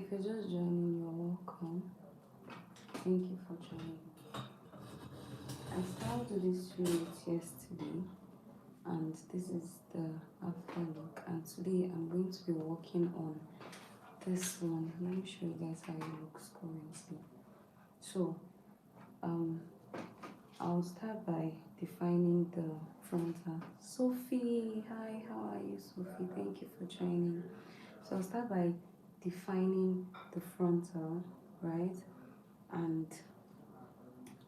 If you're just joining, you're welcome. Thank you for joining. I started this unit yesterday, and this is the after look. And today I'm going to be working on this one. Let me show you guys how it looks currently. So, I'll start by defining the frontal. Sophie, hi, how are you, Sophie? Thank you for joining. So I'll start by defining the frontal, right? And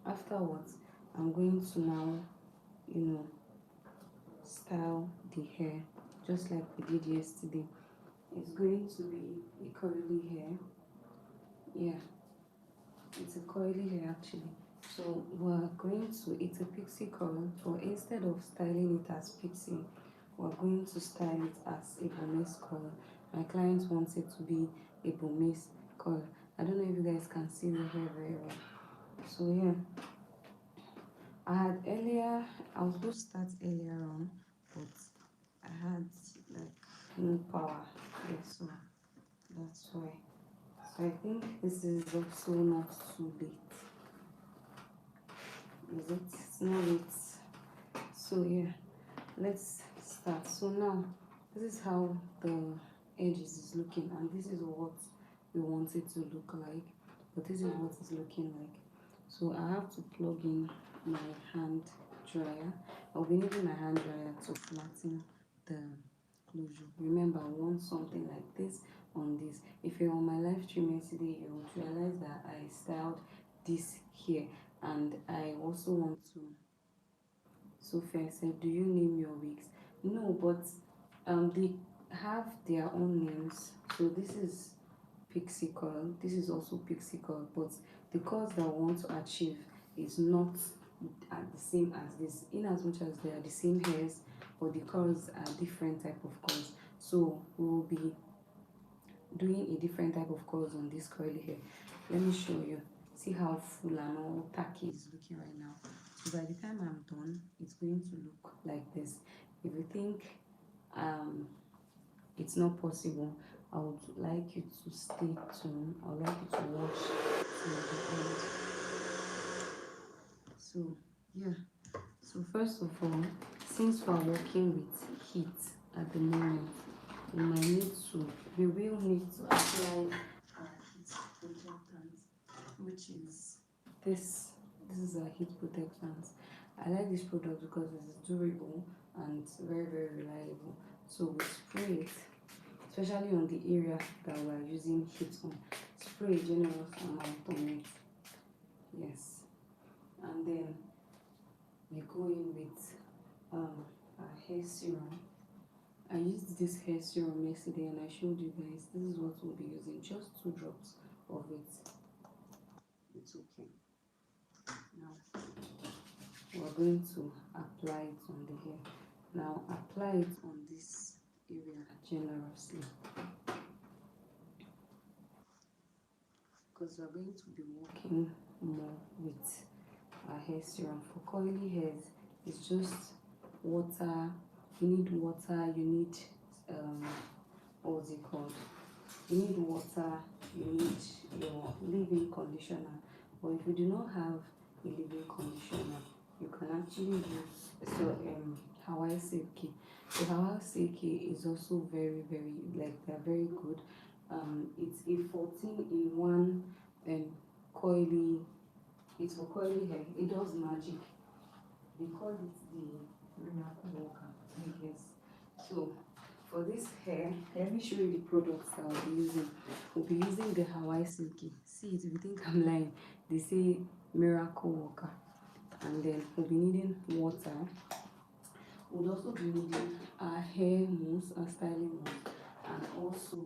afterwards, I'm going to now, style the hair just like we did yesterday. It's going to be a curly hair. Yeah, it's a curly hair actually. So we're going to, it's a pixie curl, but instead of styling it as pixie, we're going to style it as a Burmese curl. My client wants it to be a Burmese curl. I don't know if you guys can see the hair very well. So yeah, I was supposed to start earlier on, but I had like no power. Yeah, so that's why. So I think this is also not too late. Is it? It's not late. So yeah, let's start. So now, this is how the edges is looking, and this is what we want it to look like. But this is what it's looking like. So I have to plug in my hand dryer. I'll be needing my hand dryer to flatten the closure. Remember, I want something like this on this. If you're on my live stream yesterday, you would realize that I styled this here, and I also want to. Sophia said, "Do you name your wigs?" No, but they have their own names. So this is pixie curl. This is also pixie curl, but the curls that I want to achieve is not the same as this. In as much as they are the same hairs, but the curls are different type of curls. So we will be doing a different type of curls on this curly hair. Let me show you. See how full and all tacky is looking right now. So by the time I'm done, it's going to look like this. If you think it's not possible, I would like you to stay tuned. I would like you to watch till the end. So yeah, so first of all, since we're working with heat at the moment, we will need to apply our heat protectant, which is this. This is our heat protectant. I like this product because it's durable and very, very reliable. So we spray it, especially on the area that we're using heat on. Spray a generous amount on it. Yes. And then we go in with our hair serum. I used this hair serum yesterday and I showed you guys. This is what we'll be using. Just 2 drops of it. It's okay. Now we're going to apply it on the hair. Now apply it on this area generously, because we're going to be working more with our hair serum. For curly hairs, it's just water. You need water, you need what's it called? You need water, you need your leave-in conditioner. But if you do not have a leave-in conditioner, you can actually use Hawaii Silky. So Hawaii Silky is also very, very, like, they're very good. It's a 14-in-1 coily. It's for curly hair. It does magic. They call it the miracle worker, I guess. So for this hair, let me show you the products that I'll be using. We'll be using the Hawaii Silky. See it, if you think I'm lying, they say miracle worker. And then we'll be needing water. We'll also be needing our hair mousse, our styling mousse, and also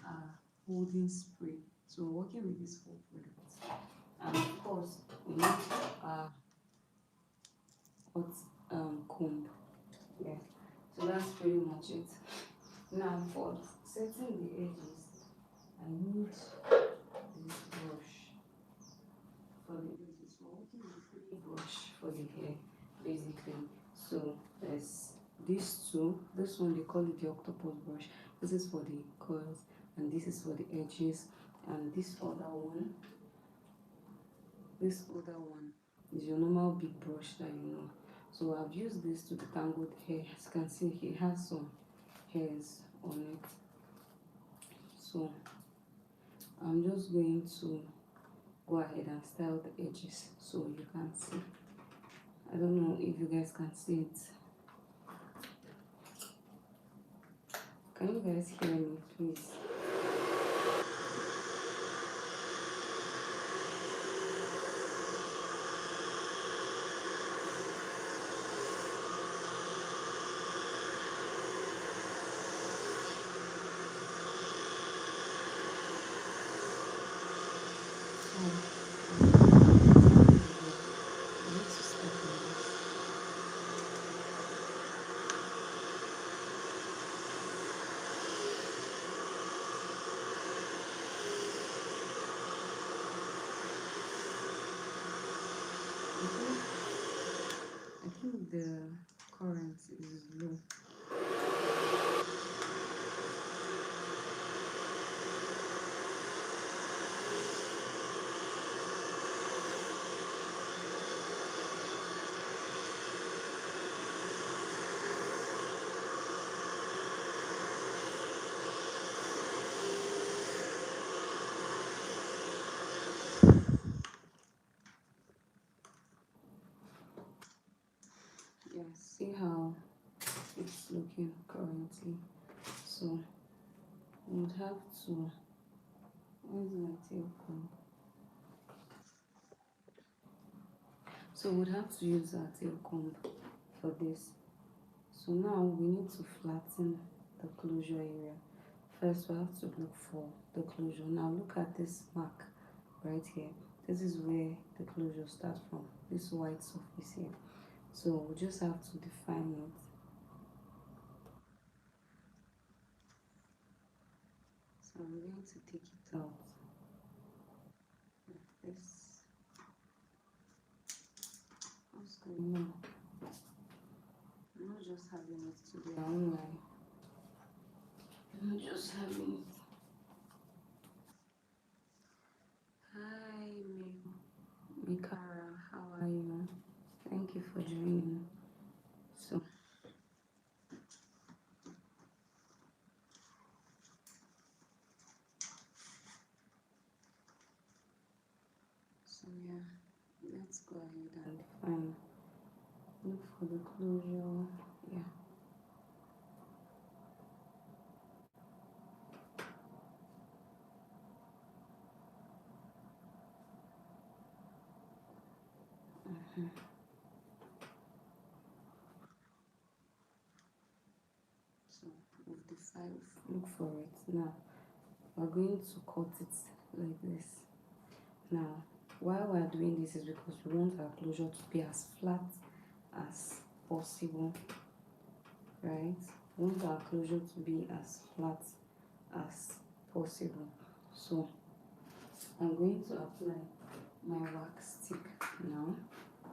our holding spray. So we're working with these 4 products. And of course, we need our hot comb. Yeah, so that's pretty much it. Now for setting the edges, I need this brush for the edges. We're working with 3 brush for the hair, basically. So there's these 2. This one they call it the octopus brush. This is for the curls, and this is for the edges. And this other one is your normal big brush that you know. So I've used this to detangle the hair. As you can see, it has some hairs on it. So I'm just going to go ahead and style the edges so you can see. I don't know if you guys can see it. Can you guys hear me, please? I think the current is low. Yeah, see how it's looking currently. So we would have to, where's my tail comb? So we'd have to use our tail comb for this. So now we need to flatten the closure area. First we have to look for the closure. Now look at this mark right here. This is where the closure starts from, this white surface here. So we just have to define it. So I'm going to take it out like this. What's going on? I'm not just having it today, I won't lie. I'm not just having it. Hi, Mikara, how are you? Thank you for joining. So yeah, let's go ahead and define. Look for the closure. Yeah. So we've decided. Look for it now. We're going to cut it like this. Now, why we're doing this is because we want our closure to be as flat as possible, right? We want our closure to be as flat as possible. So I'm going to apply my wax stick now.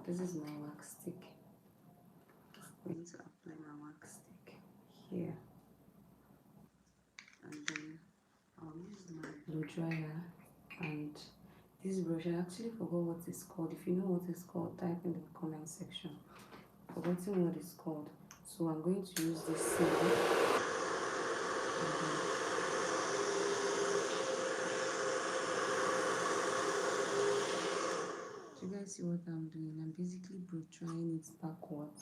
This is my wax stick. I'm going to apply my wax stick here, and then I'll use my blow dryer and this brush. I actually forgot what it's called. If you know what it's called, type in the comment section. Forgotten what it's called. So I'm going to use this now. Do you guys see what I'm doing? I'm basically blow drying it backwards.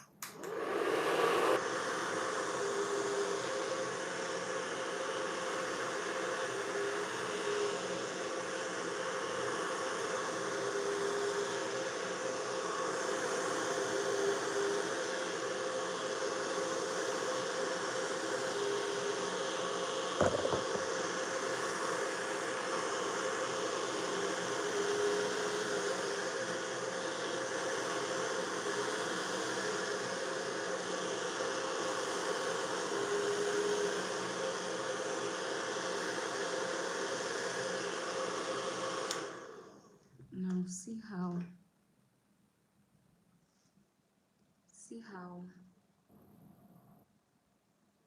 Now see how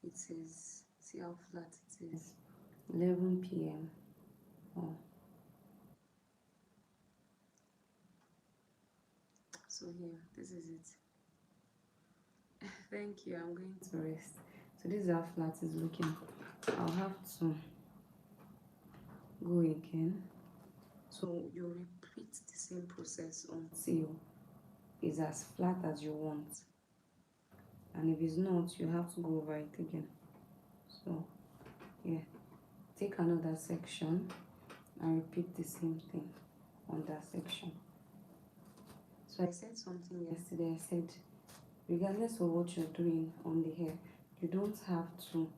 it is. See how flat it is. 11 p.m. Oh, so here, this is it. Thank you. I'm going to rest. So this is how flat is looking. I'll have to go again. So you repeat the same process until it's as flat as you want. And if it's not, you have to go over it again. So yeah, take another section and repeat the same thing on that section. So I said something yesterday. I said, regardless of what you're doing on the hair, you don't have to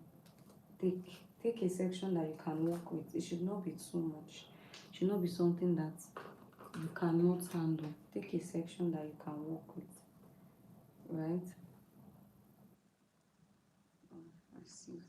take a section that you can work with. It should not be too much. It should not be something that you cannot handle. Take a section that you can work with, right? Let's see.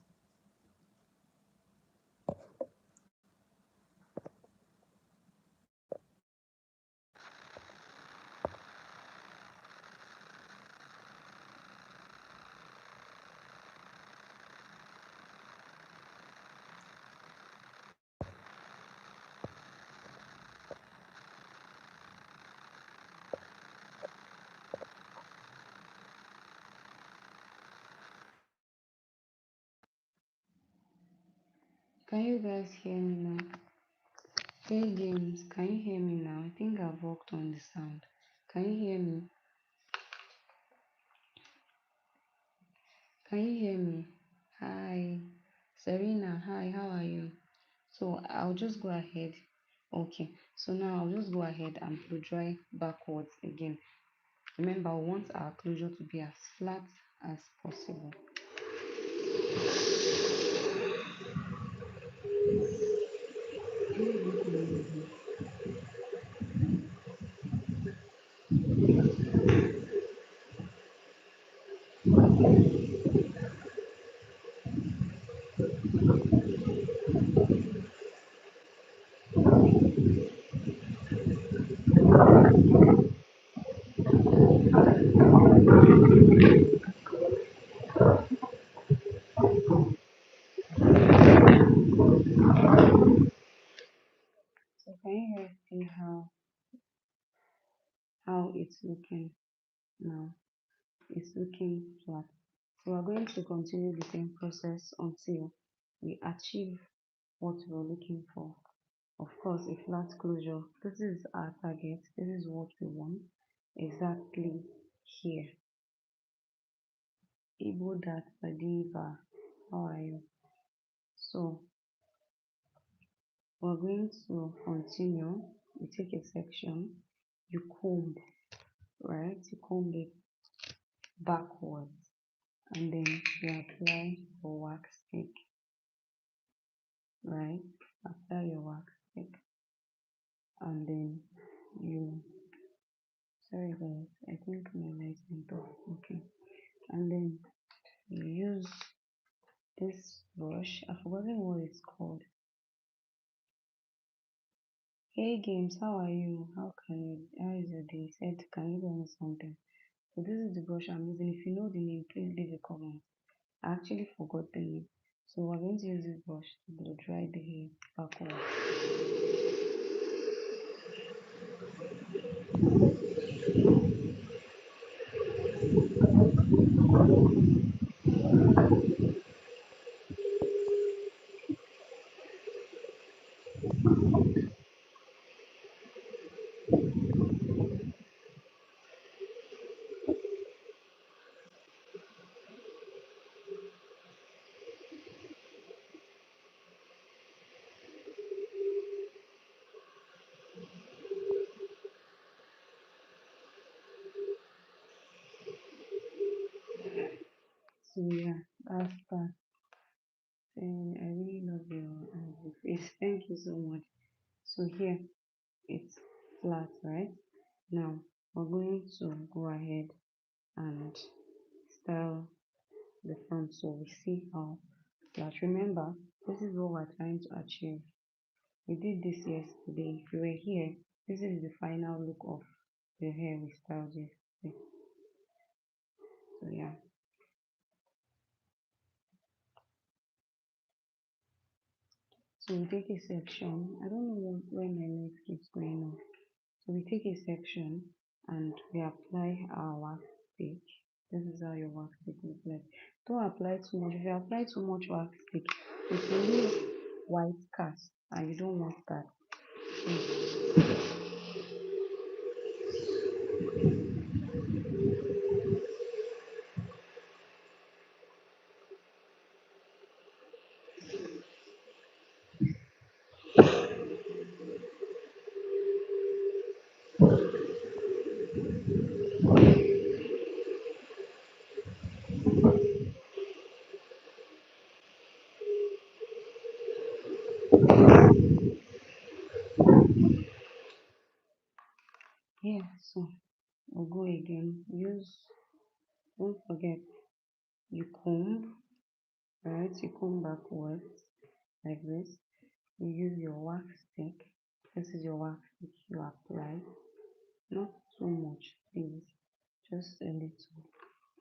Can you guys hear me now? Hey James, can you hear me now? I think I've worked on the sound. Can you hear me? Can you hear me? Hi. Serena, hi, how are you? So I'll just go ahead. Okay, so now I'll just go ahead and blow dry backwards again. Remember, I want our closure to be as flat as possible. So can you guys see how it's looking now? It's looking flat. So we're going to continue the same process until we achieve what we're looking for. Of course, a flat closure. This is our target. This is what we want exactly here. Igbo that Badiva. How are you? So we're going to continue. You take a section, you comb, right? You comb it backwards, and then you apply your wax stick, right? Apply your wax stick, and then you, sorry guys, I think my light went off. Okay, and then you use this brush. I've forgotten what it's called. Hey Games, how are you? How is your day? Said, can you tell me something? So this is the brush I'm using. If you know the name, please leave a comment. I actually forgot the name. So we're going to use this brush to blow dry the hair backwards. So yeah, that's that. And I really love your face. Thank you so much. So here it's flat, right? Now we're going to go ahead and style the front so we see how flat. Remember, this is what we're trying to achieve. We did this yesterday. If you were here, this is the final look of the hair we styled yesterday. So yeah. So we take a section. I don't know where my leg keeps going off. So we take a section and we apply our wax stick. This is how your wax stick looks like. Don't apply too much. If you apply too much wax stick, it will leave white cast and you don't want that. Yeah, so we'll go again. Don't forget, you comb, right? You comb backwards like this. You use your wax stick. This is your wax stick you apply. Not too much, please. Just a little.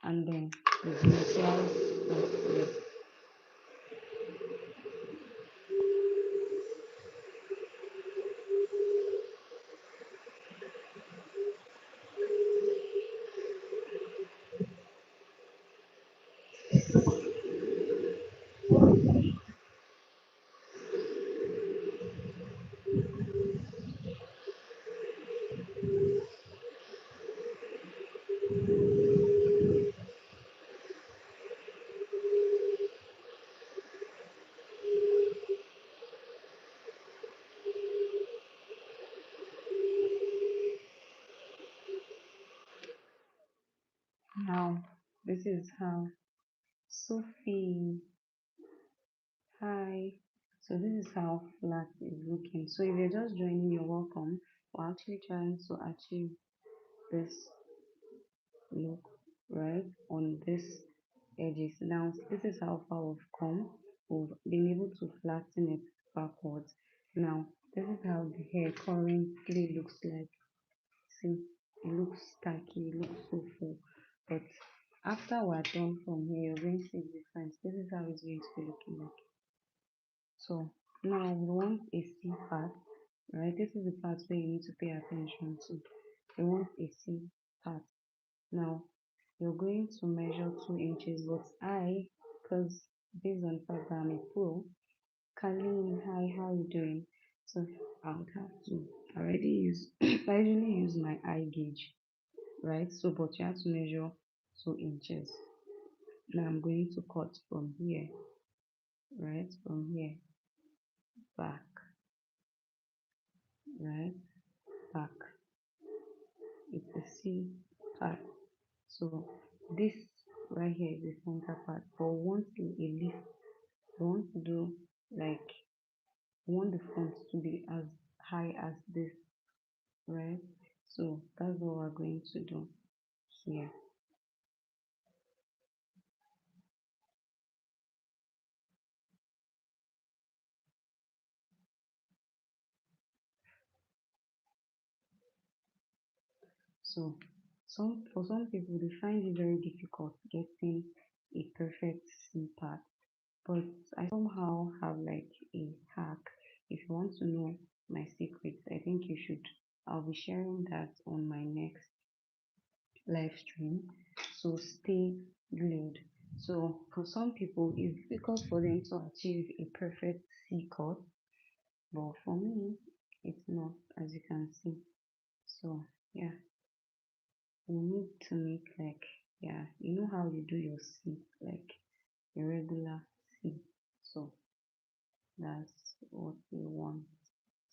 And then you slice it. Now, this is how Sophie. Hi. So this is how flat is looking. So if you're just joining, you're welcome. We're actually trying to achieve this look right on this edges. Now this is how far we've come. We've been able to flatten it backwards. Now this is how the hair currently looks like. See, it looks tacky, it looks so full. But after we're done from here, you're going to see the difference. This is how it's going to be looking like. So now we want a C part, right? This is the part where you need to pay attention to. We want a C part. Now you're going to measure 2 inches, but because based on the fact that I'm a pro, Carlene, hi, how you doing? So I would have to already use I usually use my eye gauge, right? So but you have to measure 2 inches. Now I'm going to cut from here, right? From here back, right? Back. It's a C part. So this right here is the center part. But once you a lift, you want to do like you want the front to be as high as this, right? So that's what we're going to do here. So for some people they find it very difficult getting a perfect C part. But I somehow have like a hack. If you want to know my secrets, I think you should. I'll be sharing that on my next live stream. So stay glued. So for some people, it's difficult for them to achieve a perfect C cut, but for me, it's not, as you can see. So yeah, you need to make like yeah, you know how you do your C, like a regular C. So that's what we want.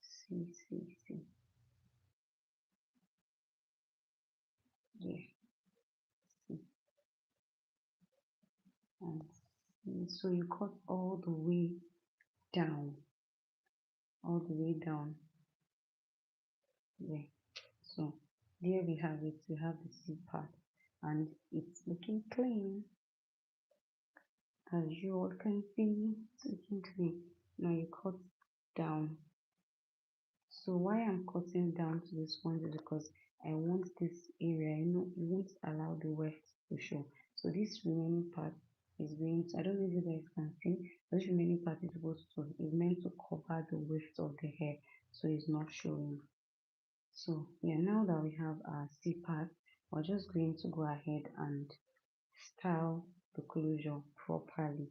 C C C. Yeah, C and C. So you cut all the way down, all the way down. Yeah. So there we have it. We have the C part, and it's looking clean, as you all can see. It's looking clean. Now you cut down. So why I'm cutting down to this point is because I want this area, you know, you won't allow the weft to show. So this remaining part, is going to, I don't know if you guys can see, this remaining part is supposed to, is meant to cover the width of the hair, so it's not showing. So yeah, now that we have our C part, we're just going to go ahead and style the closure properly.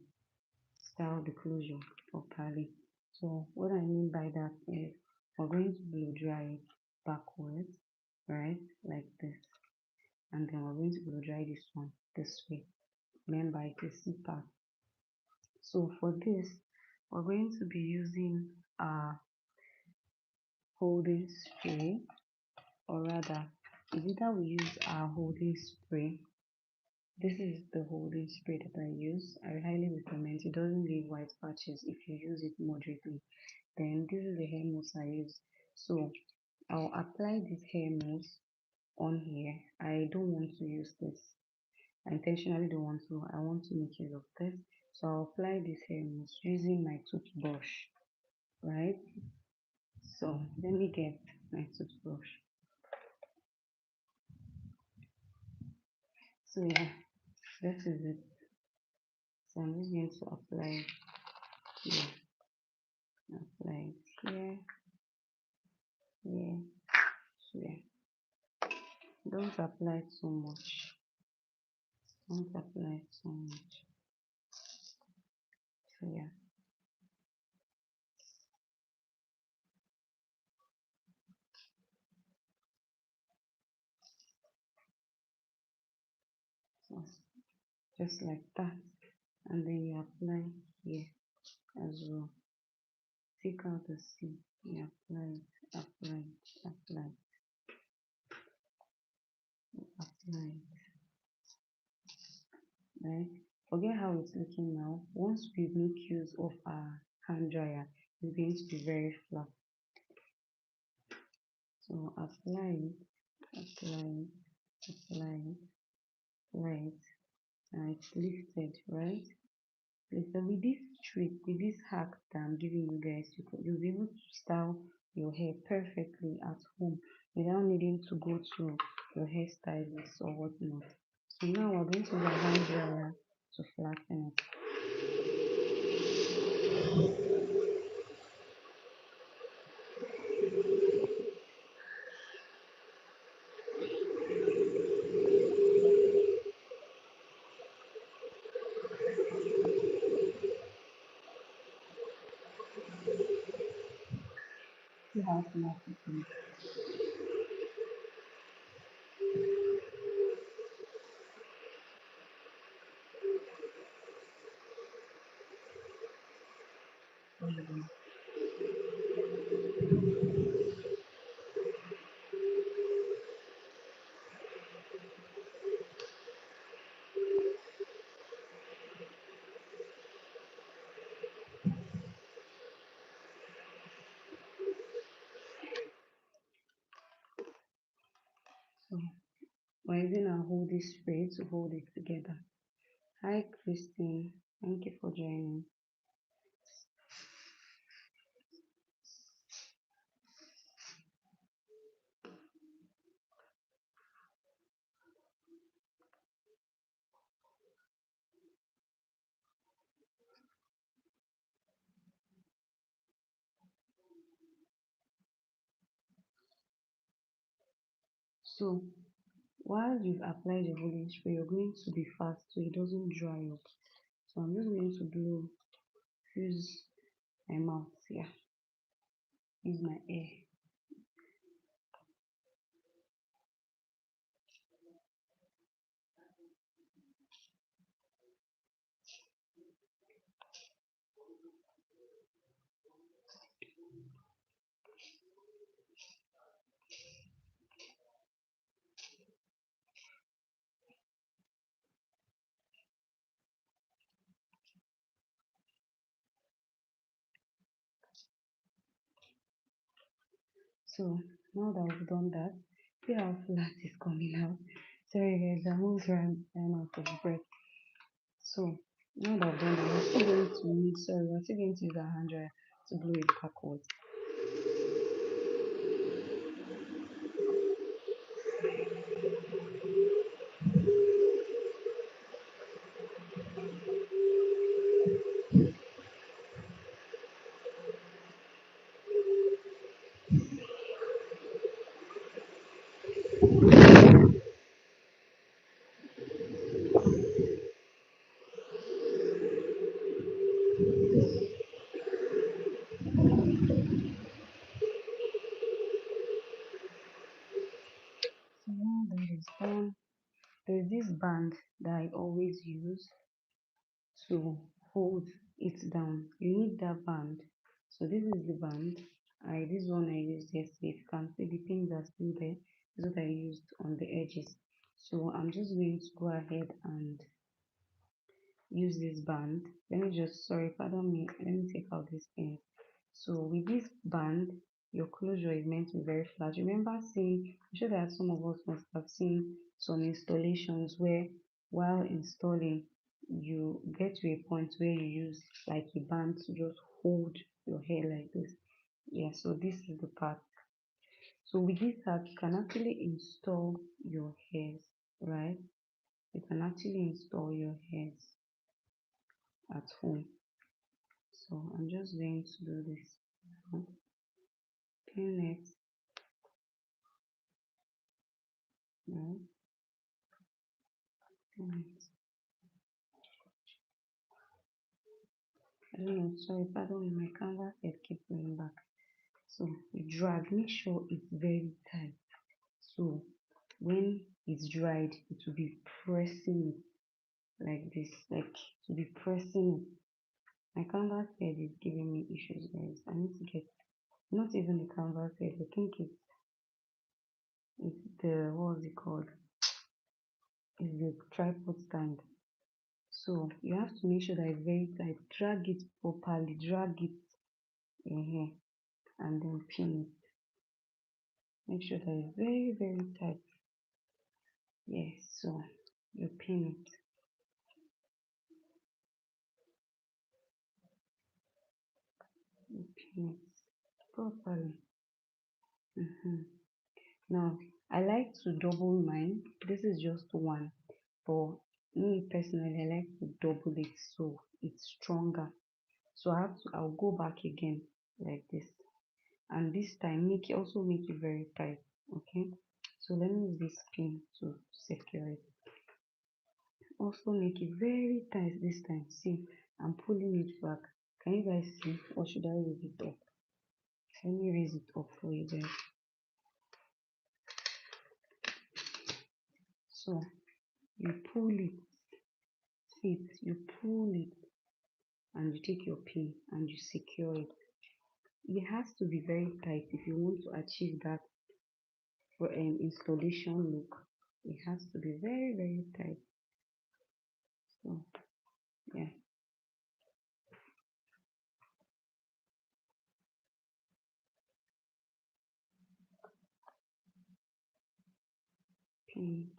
Style the closure properly. So what I mean by that is we're going to blow dry it backwards, right? Like this. And then we're going to blow dry this one this way. Remember it is C part. So for this, we're going to be using a holding spray, or rather, is either we use our holding spray. This is the holding spray that I use. I highly recommend. It doesn't leave white patches if you use it moderately. Then this is the hair mousse I use. So I'll apply this hair mousse on here. I don't want to use this. I intentionally don't want to. I want to make use of this. So I'll apply this hair mousse using my toothbrush, right? So let me get my toothbrush. So yeah, this is it. So I'm just going to apply it here, apply it here, here, here. Don't apply too much. Don't apply too much. So yeah. So just like that. And then you apply here as well. Take out the seam. You apply it, apply it, apply it, apply it. Right? Forget how it's looking now. Once we make use of our hand dryer, it's going to be very flat. So apply it, apply it, apply it, apply it, and it's lifted, right? Listen, with this trick, with this hack that I'm giving you guys, you'll be able to style your hair perfectly at home without needing to go to your hairstylist or whatnot. So now we're going to use a hand dryer to flatten it. See how flat it is. So we're using our holding spray to hold it together. Hi Christine, thank you for joining. So while you've applied the holding spray, you're going to be fast so it doesn't dry up. So I'm just going to blow, use my mouth, yeah, use my air. So now that we've done that, see how flat is coming out. Sorry guys, I'm almost ran out of breath. So now that I've done that, we're still going to need, sorry, we're still going to use our hand dryer to blow it backwards. So now that is done, there's this band that I always use to hold it down. You need that band. So this is the band. This one I used yesterday. If you can see, the pins are still there. This is what I used on the edges. So I'm just going to go ahead and use this band. Let me just, sorry, pardon me, let me take out this pin. So with this band, your closure is meant to be very flat. Remember seeing, I'm sure that some of us must have seen some installations where while installing, you get to a point where you use like a band to just hold your hair like this. Yeah, so this is the part. So with this app, you can actually install your hairs, right? You can actually install your hairs at home. So I'm just going to do this now. Pin it now. Pin it. I don't know, sorry, pardon me, my canvas head keep going back. So you drag, make sure it's very tight. So when it's dried, it will be pressing it like this, like to be pressing it. My canvas head is giving me issues, guys. I need to get not even the canvas head. I think it's the what's it called? It's the tripod stand. So you have to make sure that it's very tight. Drag it properly, drag it and then pin it. Make sure that it's very, very tight. Yes, so you pin it. You pin it properly. Now I like to double mine. This is just one. For me personally, I like to double it so it's stronger. So I'll go back again like this, and this time make it very tight. Okay, so let me use this pin to secure it. Also make it very tight this time. See, I'm pulling it back. Can you guys see, or should I raise it up? Let me raise it up for you guys. So you pull it, see it, you pull it, and you take your pin and you secure it. It has to be very tight if you want to achieve that for an installation look. It has to be very, very tight. So yeah, pin.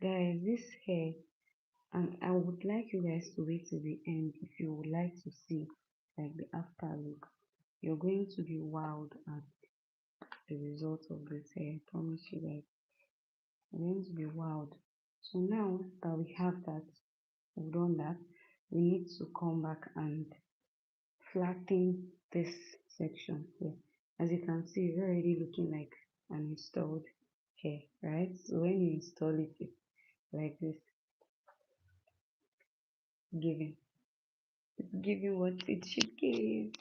Guys, this hair, and I would like you guys to wait till the end if you would like to see like the after look. You're going to be wowed at the result of this hair. I promise you guys. You're going to be wowed. So now that we have that, we've done that, we need to come back and flatten this section here. As you can see, it's already looking like an installed hair, right? So when you install it, it's like this, giving. It's giving what it should give.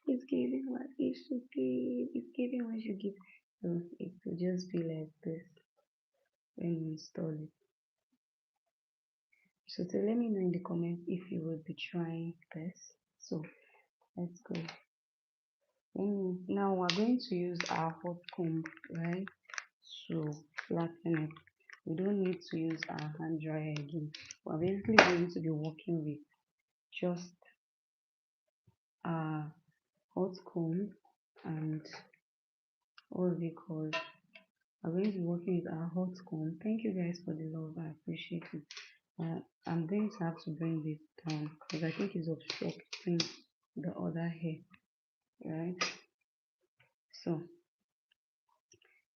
It's giving what it should give. It's giving what it should give. So it will just be like this when you install it. So to let me know in the comments if you will be trying this. So let's go. Now we're going to use our hot comb, right, to flatten it. We don't need to use our hand dryer again. We're basically going to be working with just our hot comb and what's it called? I'm going to be working with our hot comb. Thank you guys for the love. I appreciate it. I'm going to have to bring this down because I think it's obstructing the other hair, right? So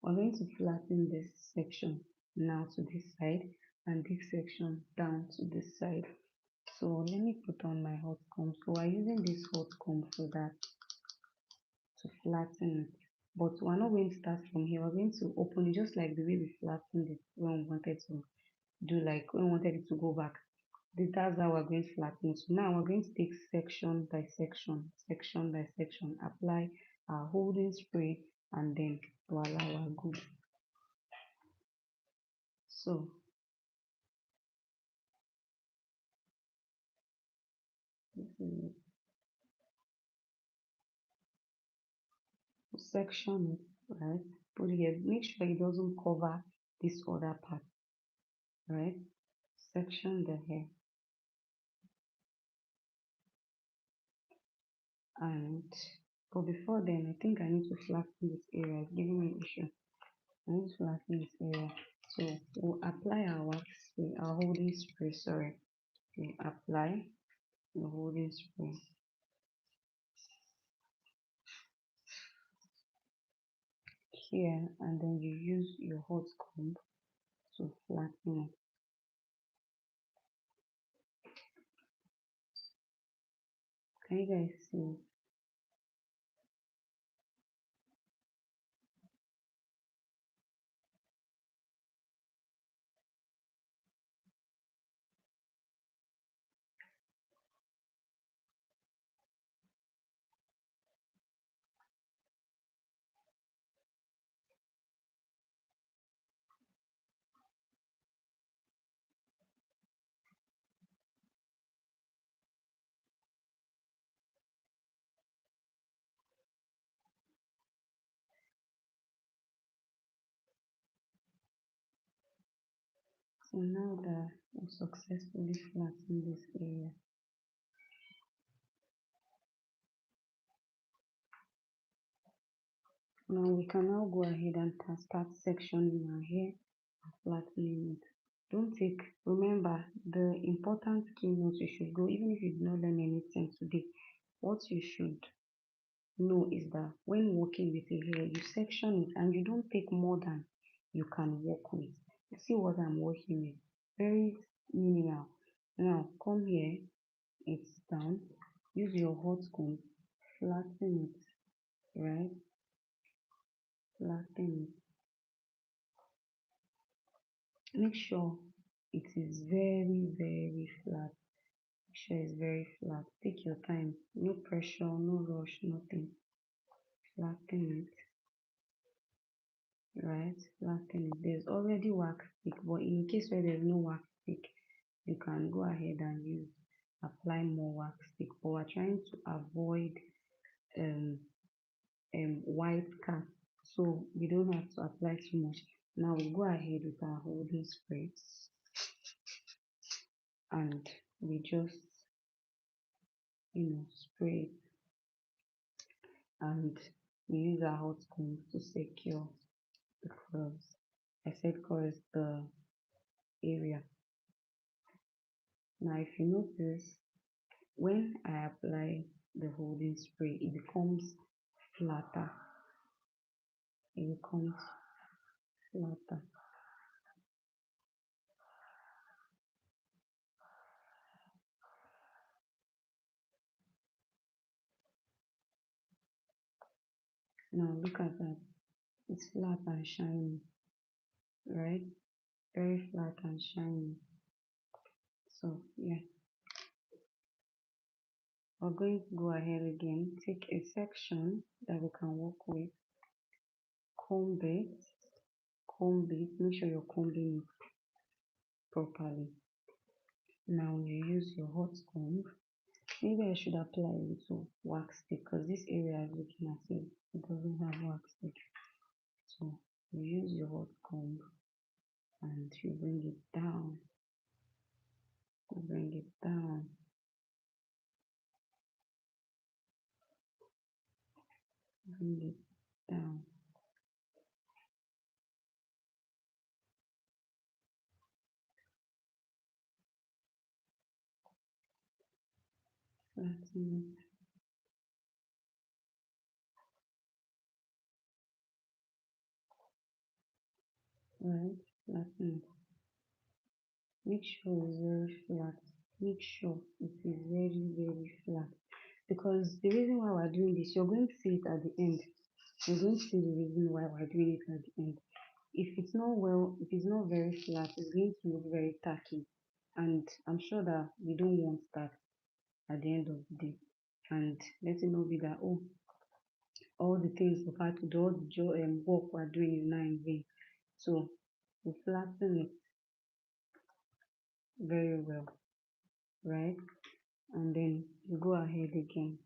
we're going to flatten this section now to this side and this section down to this side. So let me put on my hot comb. So I'm using this hot comb for that, to flatten it. But we're not going to start from here. We're going to open it just like the way we flattened it when we wanted to do, like when we wanted it to go back. That's how we're going to flatten it. So now we're going to take section by section by section, apply our holding spray, and then voila, we're good. So this is section it, right? Put it here. Make sure it doesn't cover this other part, right? Section the hair, and but before then, I think I need to flatten this area. It's giving me issue. I need to flatten this area. So we'll apply our wax spray, our holding spray. Sorry, we apply the holding spray here, and then you use your hot comb to flatten it. Can you guys see? So now that we successfully flattened this area, now we can now go ahead and start sectioning our hair and flattening it. Don't take, remember the important keynote you should go, even if you did not learn anything today, what you should know is that when working with a hair, you section it and you don't take more than you can work with. You see what I'm working with? Very minimal. Now come here, it's down. Use your hot comb, flatten it, right? Flatten it. Make sure it is very, very flat. Make sure it's very flat. Take your time. No pressure, no rush, nothing. Flatten it, right? Flatten it. There's already wax stick, but in case where there's no wax stick, you can go ahead and use apply more wax stick. But we're trying to avoid um white cast, so we don't have to apply too much. Now we go ahead with our holding spray, and we just spray it, and we use our hot comb to secure the curls. I said curls, the area. Now if you notice, when I apply the holding spray, it becomes flatter. It becomes flatter. Now look at that. It's flat and shiny, right? Very flat and shiny. So yeah, we're going to go ahead again, take a section that we can work with, comb it, make sure you're combing it properly. Now you use your hot comb. Maybe I should apply a little wax stick because this area is looking as if it doesn't have wax stick. So you use your hot comb and you bring it down, you bring it down, bring it down. Flatten it, right? Flatten it. Make sure it's very flat. Make sure it is very, very flat. Because the reason why we're doing this, you're going to see it at the end. You're going to see the reason why we're doing it at the end. If it's not very flat, it's going to look very tacky. And I'm sure that we don't want that at the end of the day. And let it not be that, oh, all the things we've had to do, all the work we're doing is now in vain. So we flatten it very well, right? And then you go ahead again.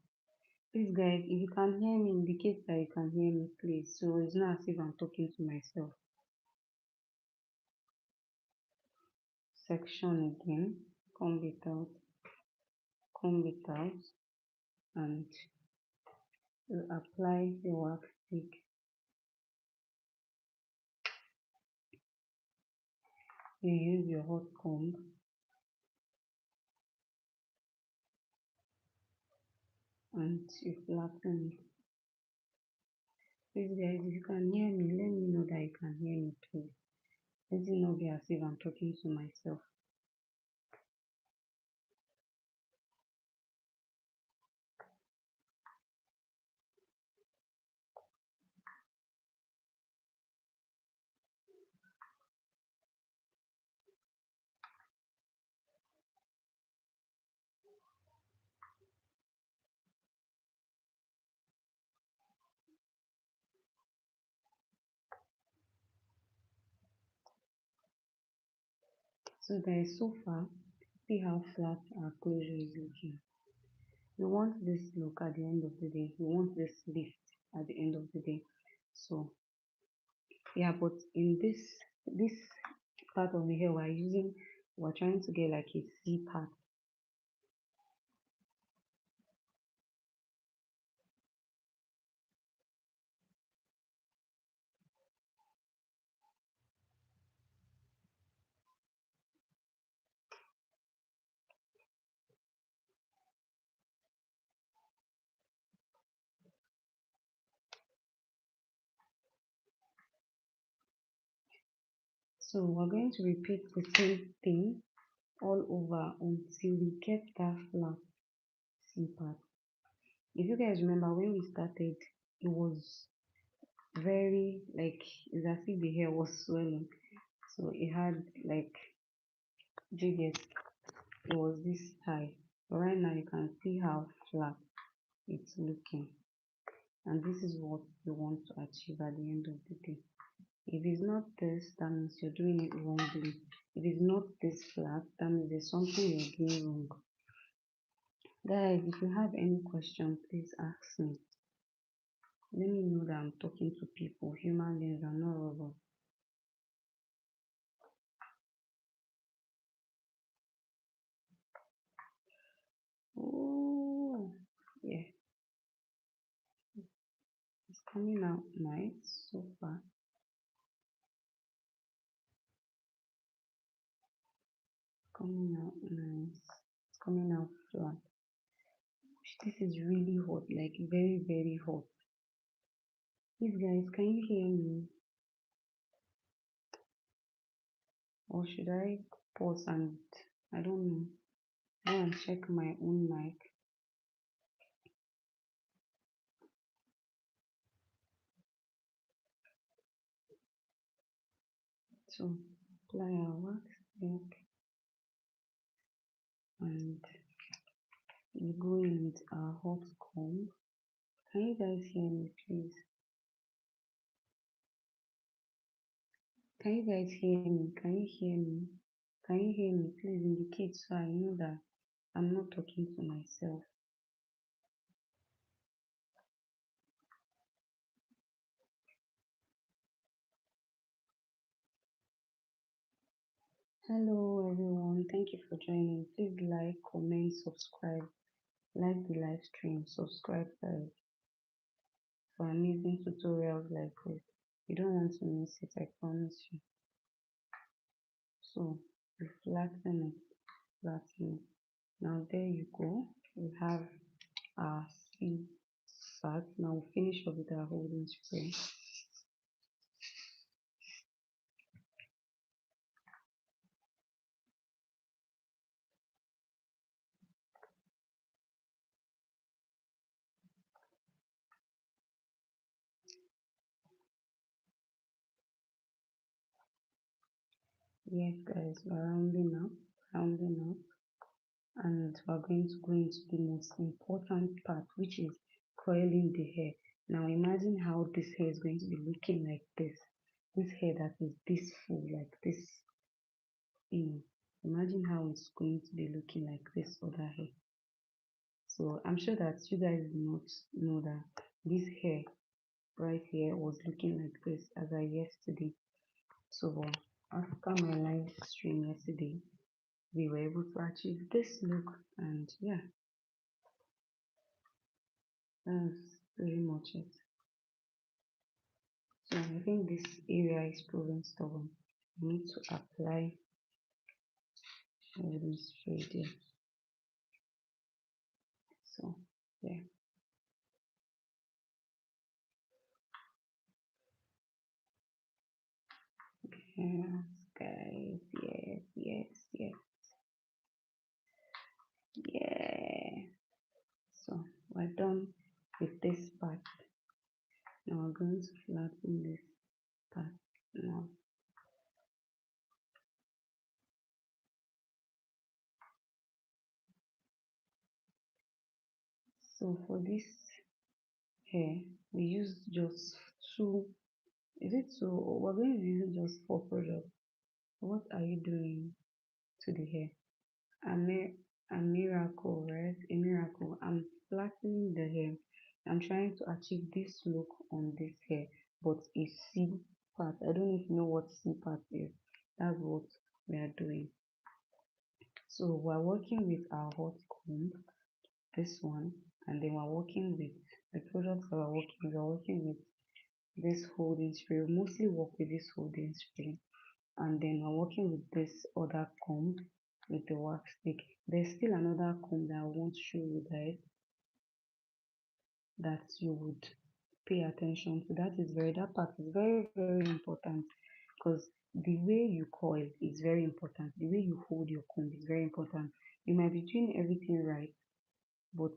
Please, guys, if you can hear me, indicate that you can hear me, please. So it's not as if I'm talking to myself. Section again, comb it out, comb it out, and you apply the wax stick. You use your hot comb and you flatten it. Please, guys, if you can hear me, let me know that you can hear me, please. Let it not be as if I'm talking to myself. So, guys, so far, see how flat our closure is looking. You want this look at the end of the day. You want this lift at the end of the day. So, yeah, but in this part of the hair, we're trying to get like a C part. So we're going to repeat the same thing all over until we get that flat C part. If you guys remember when we started, it was very like it's as if the hair was swelling. So it had like jiggers. It was this high. But right now you can see how flat it's looking. And this is what you want to achieve at the end of the day. If it's not this, that means you're doing it wrongly. If it's not this flat, that means there's something you're doing wrong. Guys, if you have any question, please ask me. Let me know that I'm talking to people, human beings are not robots. Oh, yeah, it's coming out nice so far. Coming out nice. It's coming out flat. This is really hot, like very, very hot. Please, guys, can you hear me? Or should I pause and I don't know. Go and check my own mic. So apply our wax stick and we go in with our hot comb. Can you guys hear me, please? Can you guys hear me? Can you hear me? Can you hear me? Please indicate so I know that I'm not talking to myself. Hello everyone, thank you for joining. Please like, comment, subscribe, like the live stream, subscribe guys for amazing tutorials like this. You don't want to miss it, I promise you. So we flatten it, flatten it. Now there you go. We have our seed part. Now we'll finish up with our holding spray. Yes, guys, we're rounding up, and we're going to go into the most important part, which is coiling the hair. Now, imagine how this hair is going to be looking like this. This hair that is this full, like this, you know. Imagine how it's going to be looking like this other hair. So I'm sure that you guys do not know that this hair right here was looking like this as I yesterday. So after my live stream yesterday, we were able to achieve this look, and yeah, that's pretty much it. So I think this area is proving stubborn. I need to apply all this spray there. So yeah. Yes, guys, yes, yes, yes, yeah. So we're done with this part. Now we're going to flatten this part now. So for this hair, we use just two. Is it two? We're going to use just four products. What are you doing to the hair? A, mi- a miracle, right? A miracle. I'm flattening the hair. I'm trying to achieve this look on this hair, but a C part. I don't even know what C part is. That's what we are doing. So we're working with our hot comb, this one, and then we're working with the products that we're working with this holding spray. We mostly work with this holding spray, and then we're working with this other comb with the wax stick. There's still another comb that I want to show you guys that you would pay attention to. That part is very important, because the way you coil is very important. The way you hold your comb is very important. You might be doing everything right, but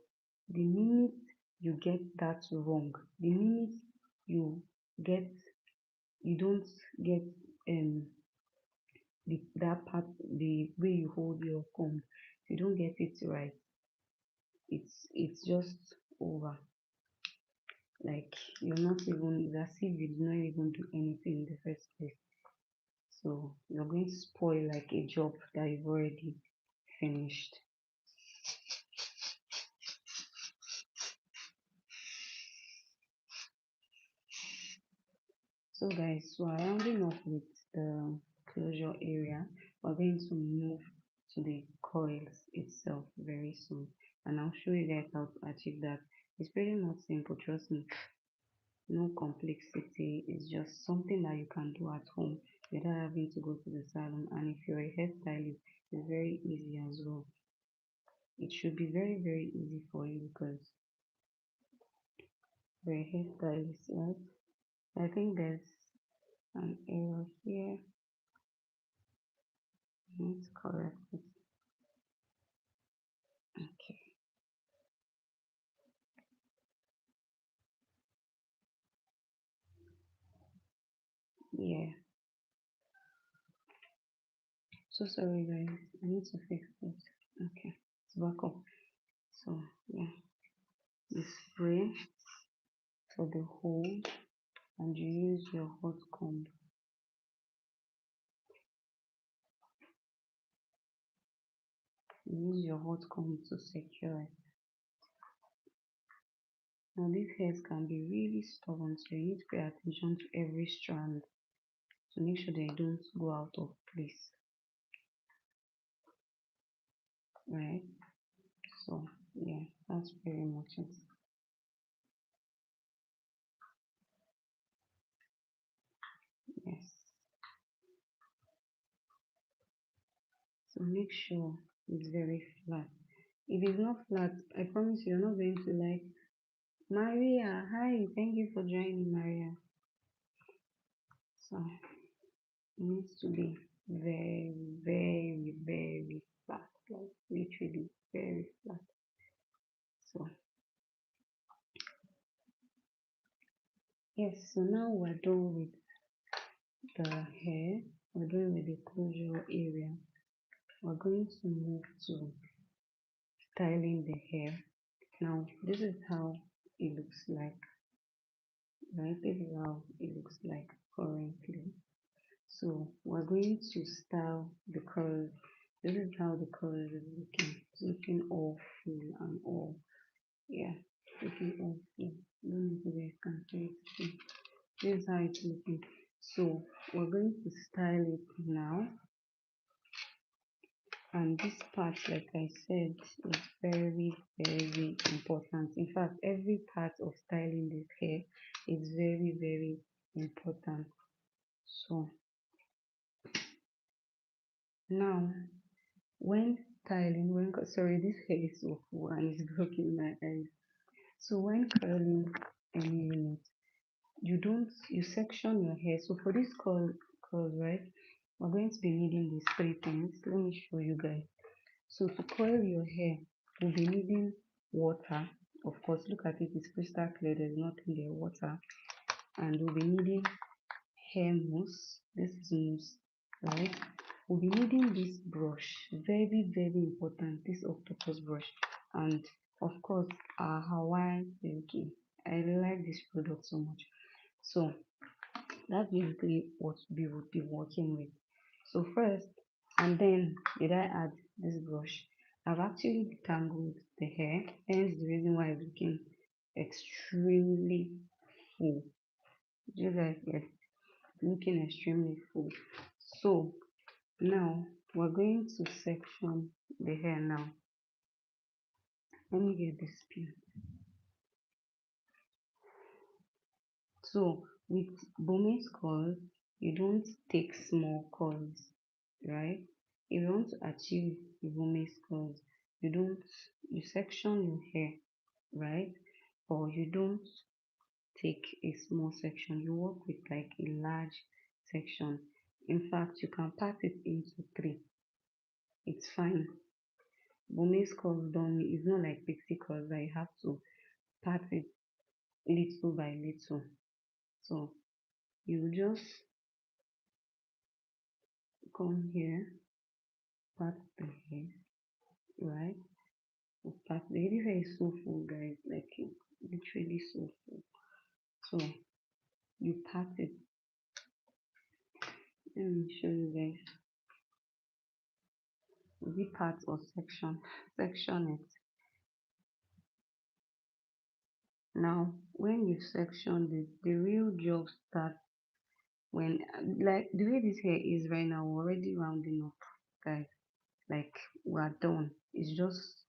the minute you get that wrong, the minute you get you don't get um that part, the way you hold your comb, if you don't get it right, it's just over. Like, you're not even, it's as if you did not even do anything in the first place. So you're going to spoil like a job that you've already finished. So guys, so rounding off with the closure area, we're going to move to the coils itself very soon, and I'll show you guys how to achieve that. It's pretty much simple, trust me. No complexity. It's just something that you can do at home without having to go to the salon. And if you're a hairstylist, it's very easy as well. It should be very easy for you because you're a hairstylist, right? I think there's an error here. I need to correct it. Okay. Yeah. So sorry guys. I need to fix it. Okay. It's back up. So yeah. You spray for the hole and you use your hot comb. You use your hot comb to secure it. Now these hairs can be really stubborn, so you need to pay attention to every strand to make sure they don't go out of place, right? So yeah, that's very much it. Yes. So make sure it's very flat. If it's not flat, I promise you're not going to like, Maria, hi, thank you for joining, Maria. So it needs to be very flat, like literally very flat. So yes, so now we're done with the hair. we're doing with the closure area, we're going to move to styling the hair. Now, this is how it looks like, right? This is how it looks like currently. So we're going to style the curls. This is how the curls is looking. It's looking all full and all, yeah, looking all full. Don't know if you guys can see. This is how it's looking. So we're going to style it now. And this part, like I said, is very, very important. In fact, every part of styling this hair is very, very important. So now, when styling, sorry, this hair is so full and it's blocking my eyes. So when curling any unit, you section your hair. So for this curl, right, we're going to be needing these three things. Let me show you guys. So to coil your hair, we'll be needing water. Of course, look at it, it's crystal clear, there's nothing there, water. And we'll be needing hair mousse. This is mousse, right? We'll be needing this brush, very, very important, this octopus brush. And of course, our Hawaiian silky. I like this product so much. So that's basically what we would be working with. So first, and then did I add this brush? I've actually detangled the hair, hence the reason why it's looking extremely full. Do you guys get? Looking extremely full. So now we're going to section the hair now. Let me get this pin. So with Burmese curls, you don't take small curls, right? If you want to achieve the Burmese curls, you section your hair, right? Or you don't take a small section, you work with like a large section. In fact, you can part it into three. It's fine. Burmese curls don't, it's not like pixie curls that you have to part it little by little. So you just come here, part the hair, right? Part the hair is so full, guys, like it's literally so full. So you part it. Let me show you guys. The part or section it. Now, when you section it, the real job starts when, like the way this hair is right now, we're already rounding up, guys. Like we're done. It's just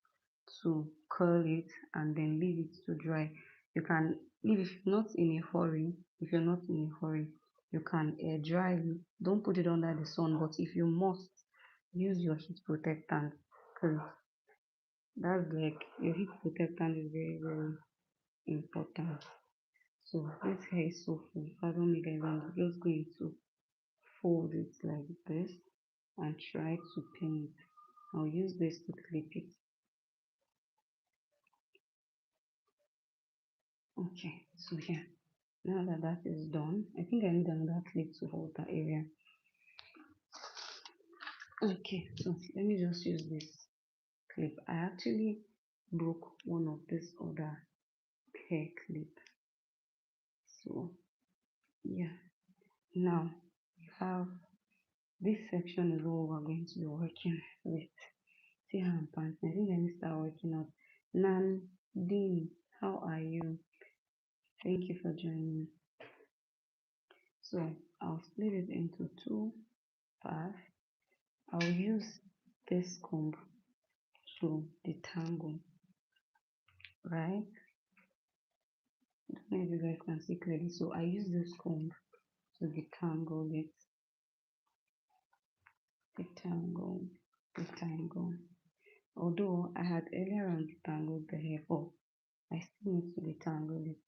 to curl it and then leave it to dry. You can, if you're not in a hurry, you can air dry it. Don't put it under the sun, but if you must, use your heat protectant, because that's like your heat protectant is very, very important. So this hair is so full. Pardon me guys, I'm just going to fold it like this and try to pin it. I'll use this to clip it. Okay, so yeah, now that that is done, I think I need another clip to hold that area. Okay, so let me just use this clip. I actually broke one of this other hair clip. So yeah, now we have this section is all we're going to be working with. See how I'm panting. I think I need to start working out. Nandini, how are you? Thank you for joining me. So I'll split it into two parts. I'll use this comb to detangle, right? I don't know if you guys can see clearly. So I use this comb to detangle it. Detangle. Although I had earlier on detangled the hair, but I still need to detangle it.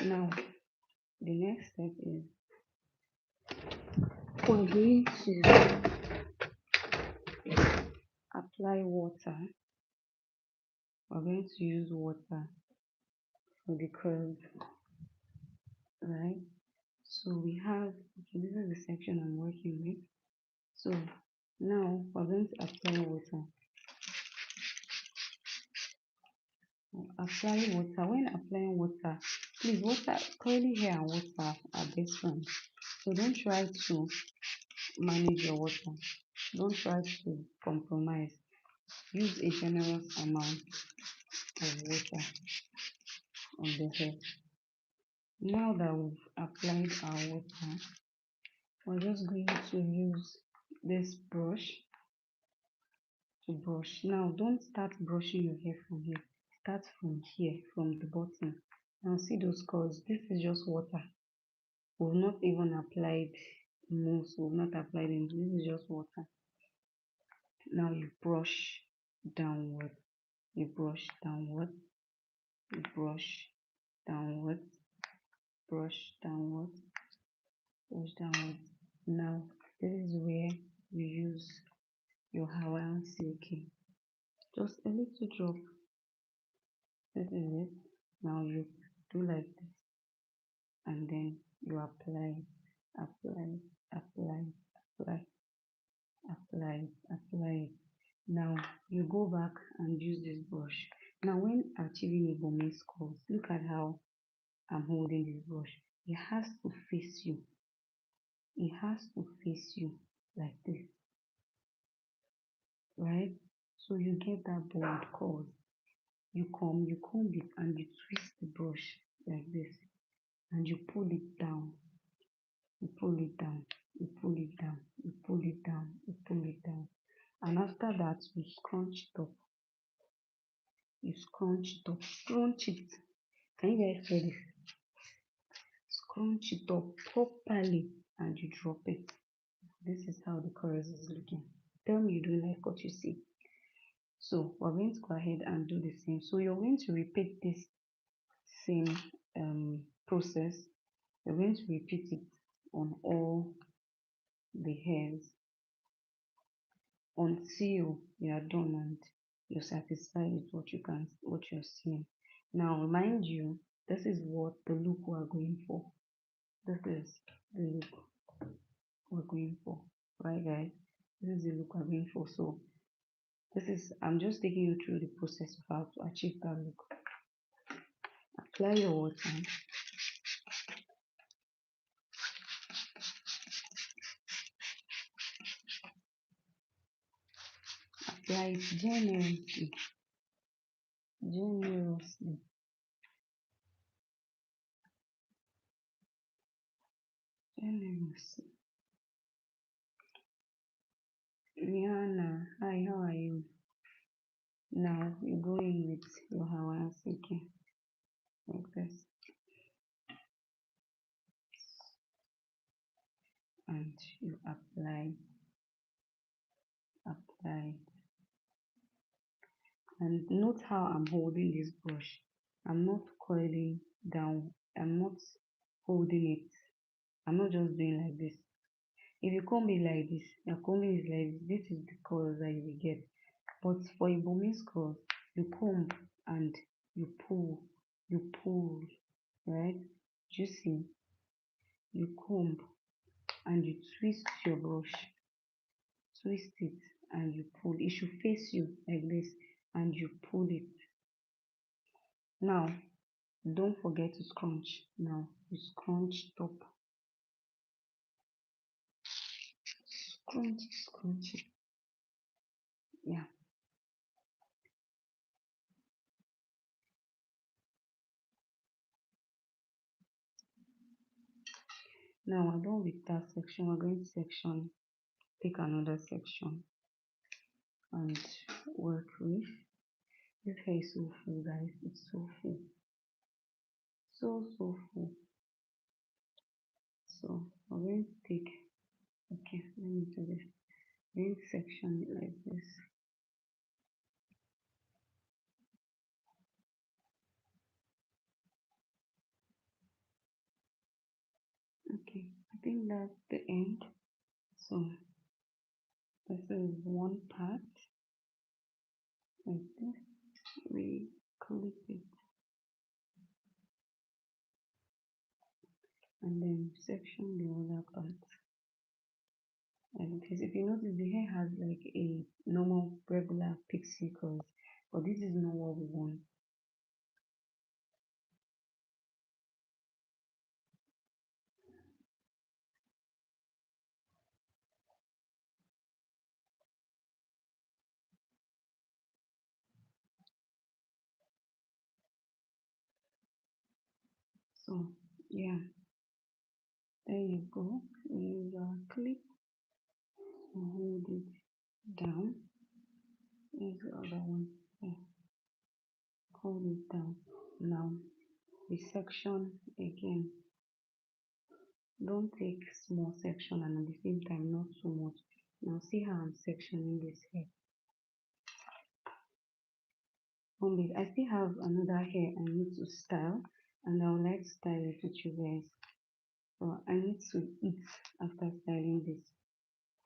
Now, the next step is we're going to apply water. We're going to use water for the curls, right? So we have, okay, this is the section I'm working with. So now we're going to apply water. Apply water. When applying water, please, water, curly hair and water are best friends. So don't try to manage your water. Don't try to compromise. Use a generous amount of water on the hair. Now that we've applied our water, we're just going to use this brush to brush. Now don't start brushing your hair from here. Start from here, from the bottom. Now see those curls. This is just water. We've not even applied mousse. We've not applied it. This is just water. Now you brush downward. You brush downward. You brush downward. Brush downward. Brush downward. Now this is where you use your Hawaiian silky. Just a little drop. This is it. Now you do like this, and then you apply, apply, apply, apply, apply, apply. Now you go back and use this brush. Now when achieving a Burmese curls, look at how I'm holding this brush. It has to face you. It has to face you like this, right? So you get that bold curls. You comb it and you twist the brush like this, and you pull it down. You pull it down. You pull it down. You pull it down. You pull it down. And after that, you scrunch it up. You scrunch it up. Scrunch it. Can you guys hear this? Scrunch it up properly and you drop it. This is how the chorus is looking. Tell me you don't like what you see. So we're going to go ahead and do the same. So you're going to repeat this same process. You're going to repeat it on all the hairs until you are done and you're satisfied with what you're seeing. Now mind you, this is what the look we're going for. This is the look we're going for, right guys? This is the look we're going for. So this is, I'm just taking you through the process of how to achieve that look. Apply your water. Apply it generously. Generously. Generously. Rihanna, hi, how are you? Now you go in with your Hawaiian silky like this, and you apply, apply, and note how I'm holding this brush. I'm not coiling down. I'm not holding it. I'm not just doing like this. If you comb it like this, your combing is like this. This is the colors that you will get. But for a Burmese curl, you comb and you pull, right? You see, you comb and you twist your brush, twist it and you pull. It should face you like this and you pull it. Now, don't forget to scrunch. Now, you scrunch top, scrunch, scrunch it. Yeah. Now we're done with that section. We're going to section, pick another section and work with. This hair is so full, guys. It's so full. So full. So we're going to take, okay, let me do this. We're going to section it like this. Okay, I think that's the end. So this is one part like this. We clip it. and then section the other part like this. If you notice, the hair has like a normal regular pixie curls, but this is not what we want. So yeah, there you go. Use your clip and hold it down. Here's the other one. Yeah, hold it down. Now the section again. Don't take small section and at the same time not too much. Now see how I'm sectioning this hair. Only I still have another hair I need to style, and I would like to style it with you guys. So I need to eat after styling this.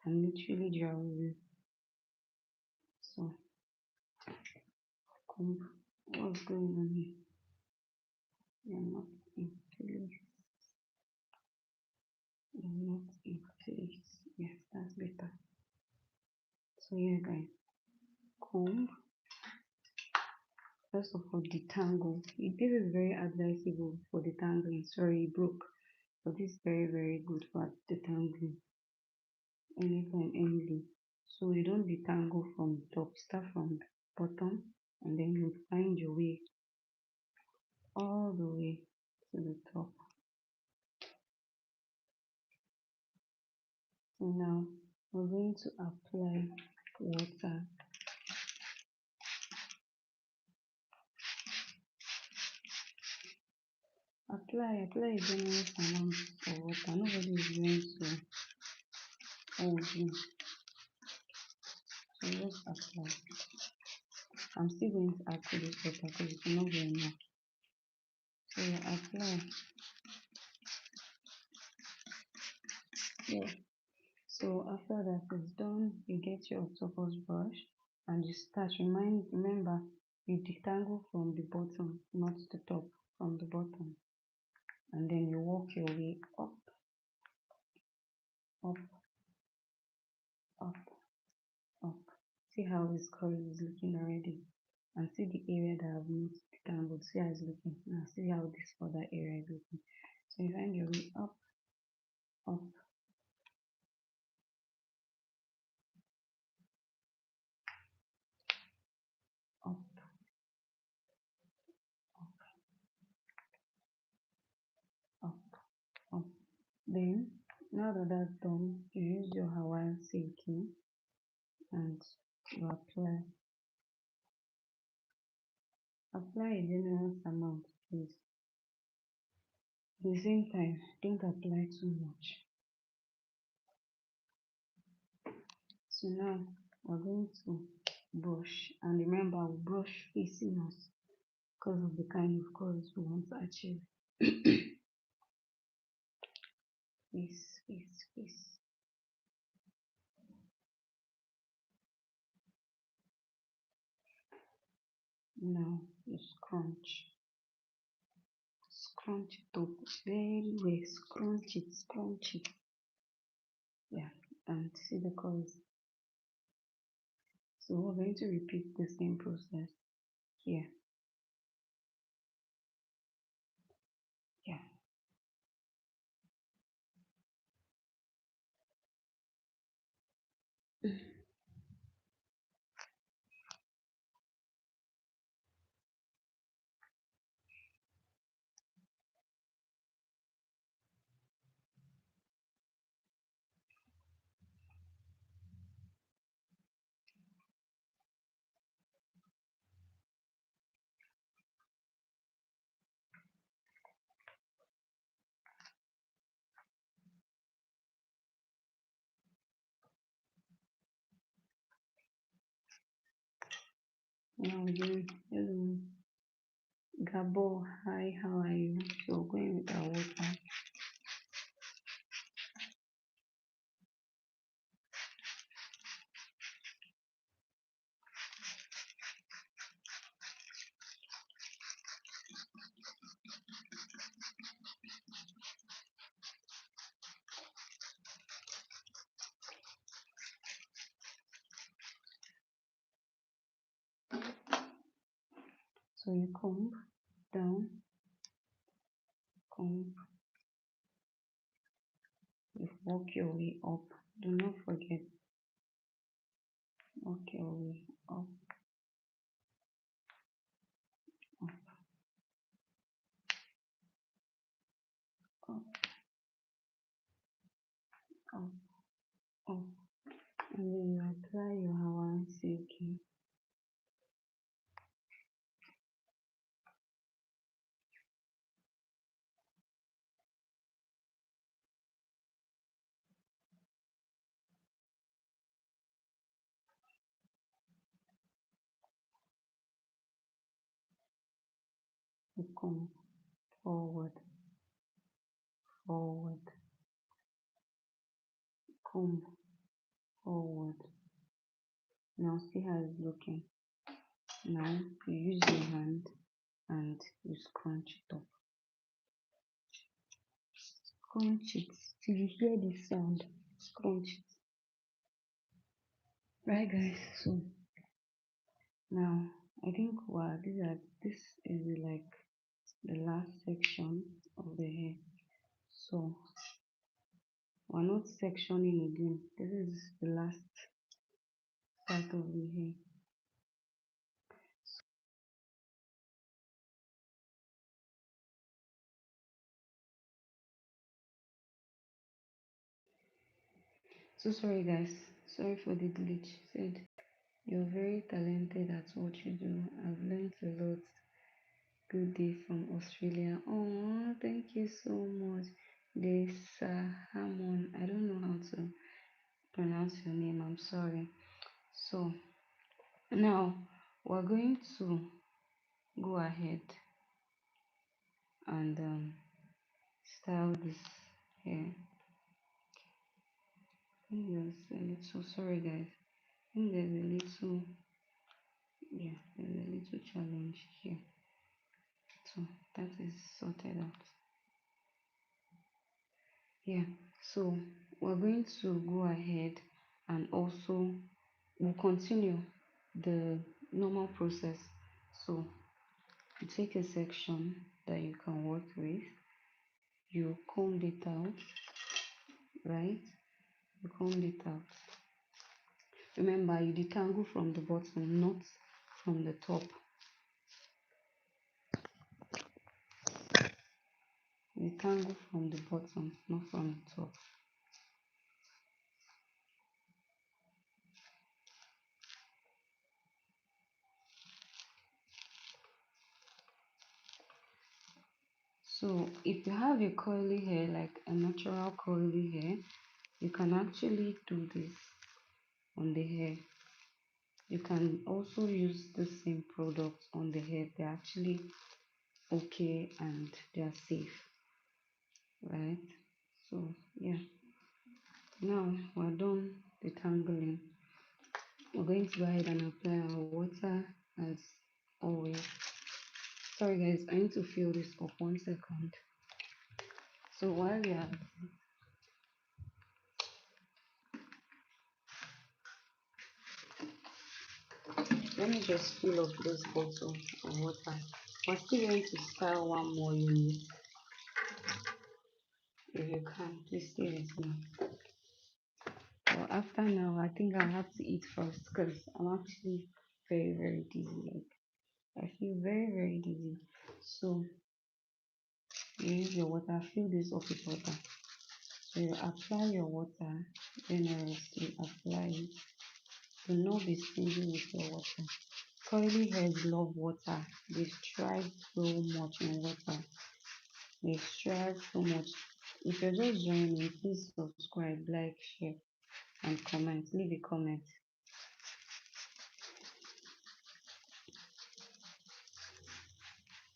I'm literally drowsy. So come, what's going on here? You're not in place. You're not in place. Yes, that's better. So yeah guys, comb. First of all, detangle. This is very advisable for detangling. Sorry, it broke. But this is very good for detangling anytime, anyway. So you don't detangle from top, start from bottom, and then you find your way all the way to the top. So now we're going to apply water. Apply a generous amount of water. Nobody is going to hold you. So just apply. I'm still going to add to this water because it's not very enough. So you apply. Yeah. So after that is done, you get your octopus brush and you start. Remember, you detangle from the bottom, not the top, from the bottom. And then you walk your way up, up, up, up. See how this curl is looking already. And see the area that I've not detangled. See how it's looking. Now see how this other area is looking. So you find your way up, up, up, up, up. Then, now that that's done, you use your Hawaiian silky and you apply a generous amount, please. At the same time, don't apply too much. So now we're going to brush, and remember we brush facing us because of the kind of colors we want to achieve. Face. Now you scrunch it up very well, scrunch it. Yeah, and see the colors. So we're going to repeat the same process here. Yeah. Now we're doing hello Gabo, hi, how are you? So going with our water. So you comb down, comb, you work your way up. Do not forget, work your way up, up, up, up, up. And then you apply your Hawaiian silky. You comb forward, forward, comb forward. Now see how it's looking. Now you use your hand and you scrunch it up. Scrunch it till you hear the sound. Scrunch it. Right guys, so now I think wow this is like the last section of the hair. So we're not sectioning again. This is the last part of the hair. So sorry guys, sorry for the glitch. Said you're very talented at what you do. I've learned a lot. Good day from Australia. Oh, thank you so much. There's Hamon. I don't know how to pronounce your name. I'm sorry. So now we're going to go ahead and style this hair. I think there's a little, sorry guys. I think there's a little, yeah, there's a little challenge here. So that is sorted out. Yeah, so we're going to go ahead and also we'll continue the normal process. So you take a section that you can work with, you comb it out, right? You comb it out. Remember, you detangle from the bottom, not from the top. Detangle from the bottom, not from the top. So if you have a curly hair, like a natural curly hair, you can actually do this on the hair. You can also use the same product on the hair. They're actually okay and they're safe, right? So yeah, now we're done detangling. We're going to go ahead and apply our water as always. Sorry guys, I need to fill this up 1 second. So while we are, let me just fill up this bottle of water. We're still going to style one more unit. If you can, please stay with me. Well, after now, I think I'll have to eat first because I'm actually very dizzy. Like I feel very dizzy. So you use your water, fill this up with water. So you apply your water generously, apply it. Do not be stingy with your water. Curly hairs love water. They strive so much in water. They strive so much. If you're just joining me, please subscribe, like, share, and comment. Leave a comment.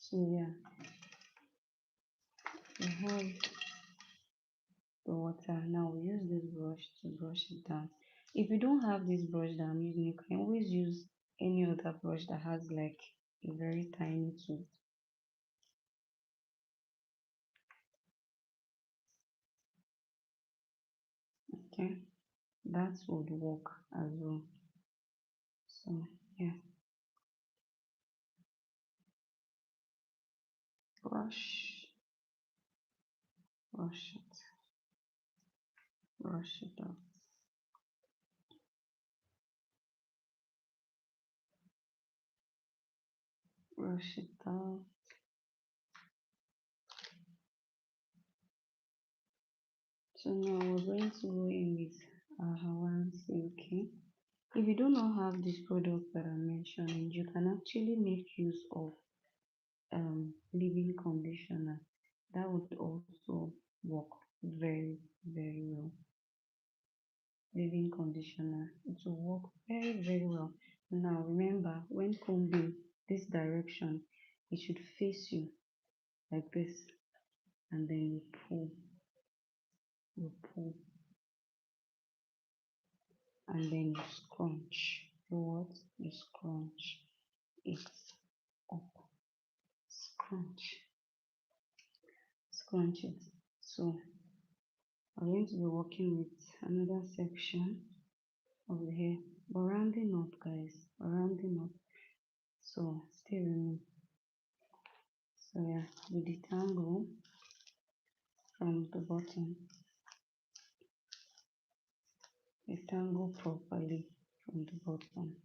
So yeah, we have the water. Now we use this brush to brush it down. If you don't have this brush that I'm using, you can always use any other brush that has like a very tiny tip. Okay, that would work as well. So yeah, brush, brush it, brush it out. Brush it out. So now we're going to go in with our Hawaiian silky. If you do not have this product that I'm mentioning, you can actually make use of leave-in conditioner. That would also work very well. Leave-in conditioner, it will work very well. Now remember, when combing this direction, it should face you like this, and then you pull, and then you scrunch. You scrunch it up, scrunch, scrunch it. So I'm going to be working with another section of the hair, but rounding up, guys, rounding up. So stay with me. So yeah, we detangle from the bottom, detangle properly from the bottom,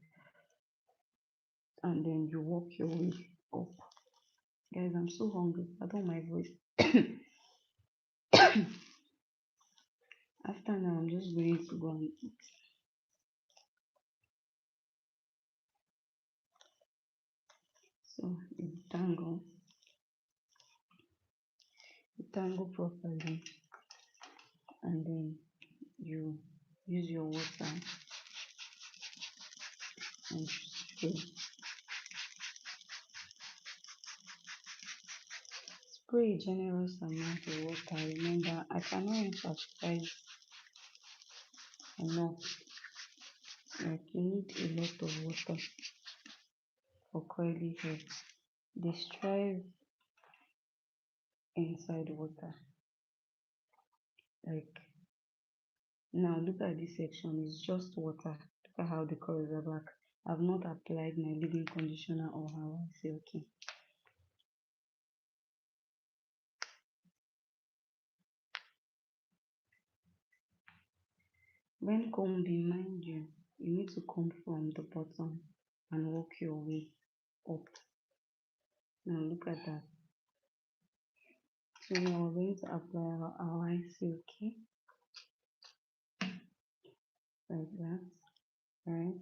and then you work your way up. Guys, I'm so hungry. I don't my voice. After now, I'm just going to go and eat. So you detangle properly, and then you use your water and spray a generous amount of water. Remember, I cannot emphasize enough, like you need a lot of water for curly hair. They strive inside water. Like now, look at this section, it's just water. Look at how the curls are back. I've not applied my leave-in conditioner or Hawaiian silky. When combing, mind you, you need to comb from the bottom and work your way up. Now look at that. So now we're going to apply our Hawaiian silky like that, right?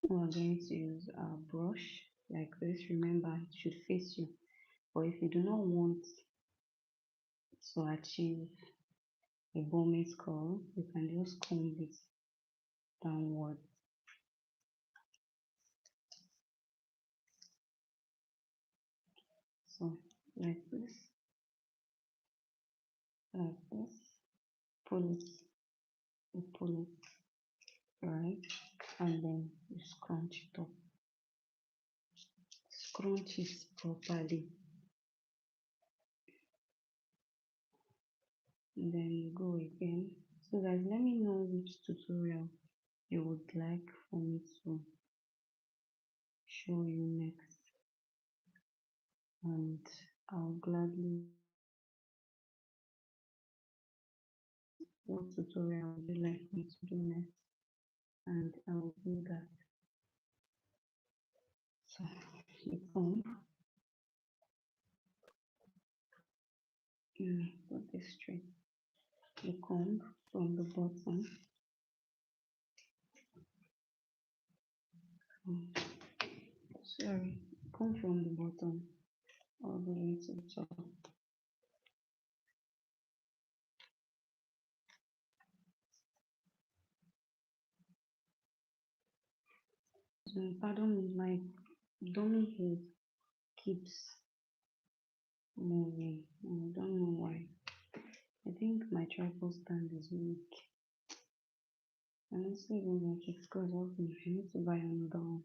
We're going to use our brush like this. Remember, it should face you. But if you do not want to achieve a bowmate curl, you can just comb it downward. So like this, pull it, you pull it, right? And then you scrunch it up. Scrunch it properly. And then you go again. So guys, let me know which tutorial you would like for me to show you next, and I'll gladly, what tutorial would you like me to do next, and I will do that. So you comb, put this straight. You comb from the bottom, sorry, comb from the bottom all the way to the top. Pardon me, my dummy head keeps moving. I don't know why. I think my tripod stand is weak. Honestly, don't like it. God help me. I need to buy another one.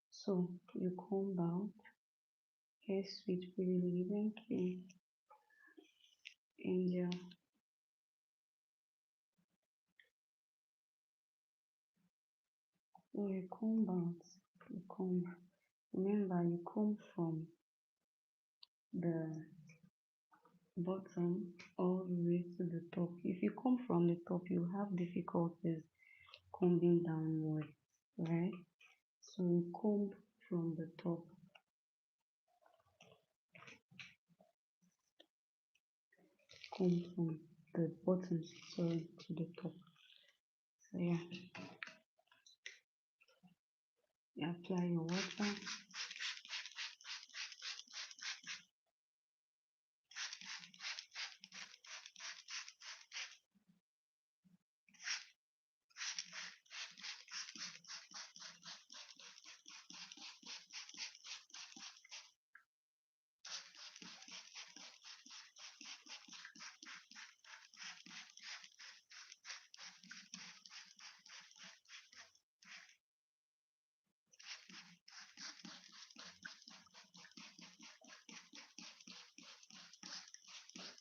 So you comb out. Hey, sweet pretty lady, thank you, Angel. So you comb out, you comb. Remember, you comb from the bottom all the way to the top. If you come from the top, you have difficulties combing downwards, right? So you comb from the top, comb from the bottom, sorry, to the top. So yeah, you apply your water.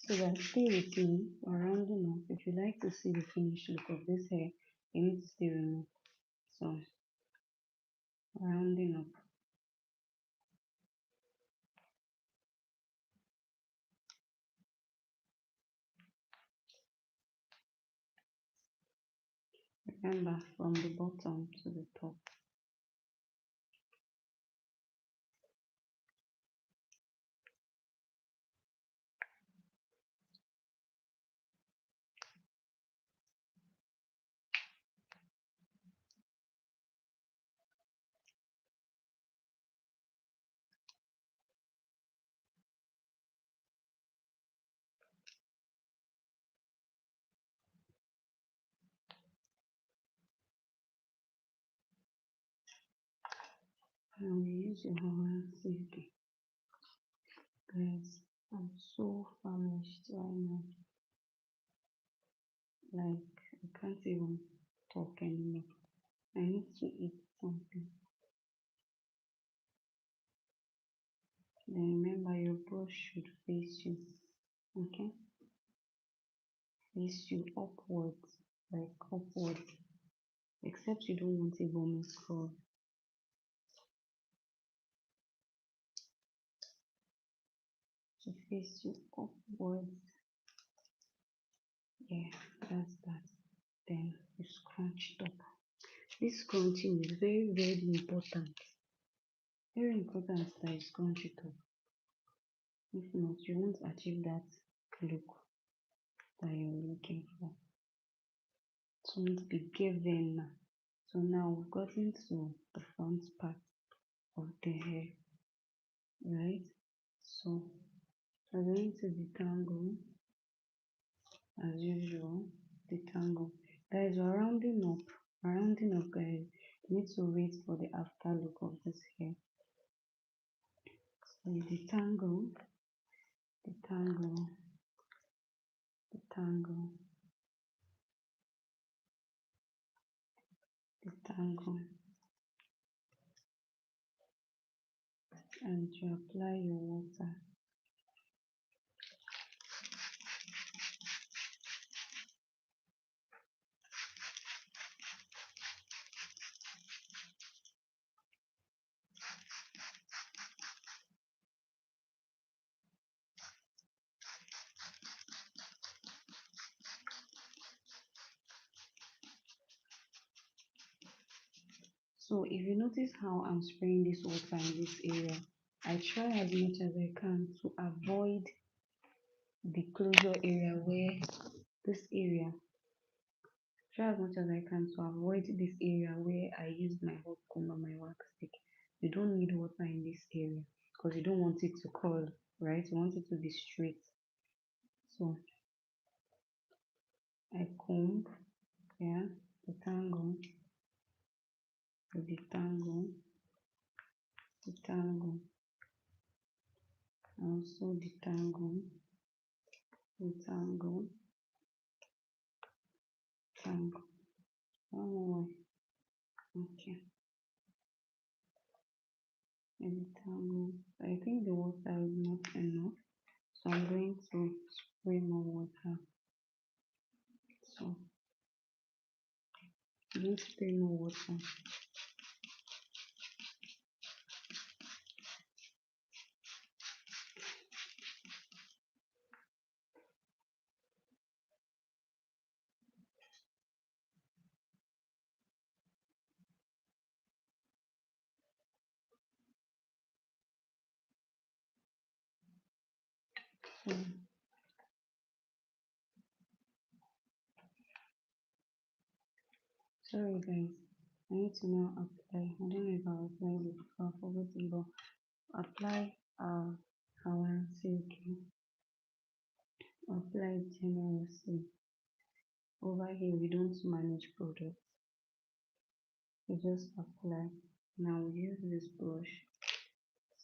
So that stay with me or rounding up. If you like to see the finished look of this hair, you need to stay with me. So rounding up. Remember from the bottom to the top. And you use your hand safely. Guys, I'm so famished right now. Like I can't even talk anymore. I need to eat something. Then remember your brush should face you. Okay? Face you upwards. Like upwards. Except you don't want a bummy scrub. To face you upwards. Yeah, that's that. Then you scrunch it up. This scrunching is very, very important. Very important that you scrunch it up. If not, you won't achieve that look that you're looking for. It won't be given. So now we've gotten to the front part of the hair, right? So we're going to detangle as usual. Detangle. Guys, we're rounding up, guys. You need to wait for the after look of this hair. So you detangle, detangle, detangle, detangle, and you apply your water. So if you notice how I'm spraying this water in this area, I try as much as I can to avoid the closure area where this area, try as much as I can to avoid this area where I used my hot comb and my wax stick. You don't need water in this area because you don't want it to curl, right? You want it to be straight. So I comb, yeah, detangle, detangle, detangle, also detangle, detangle, detangle. One more. Okay. And detangle. I think the water is not enough, so I'm going to spray more water. So I'm going to spray more water. So, sorry guys, I need to now apply. I don't know if I applied it before, I forgot it, but apply Hawaiian silk. Apply generously. Over here, we don't manage products. We just apply. Now we use this brush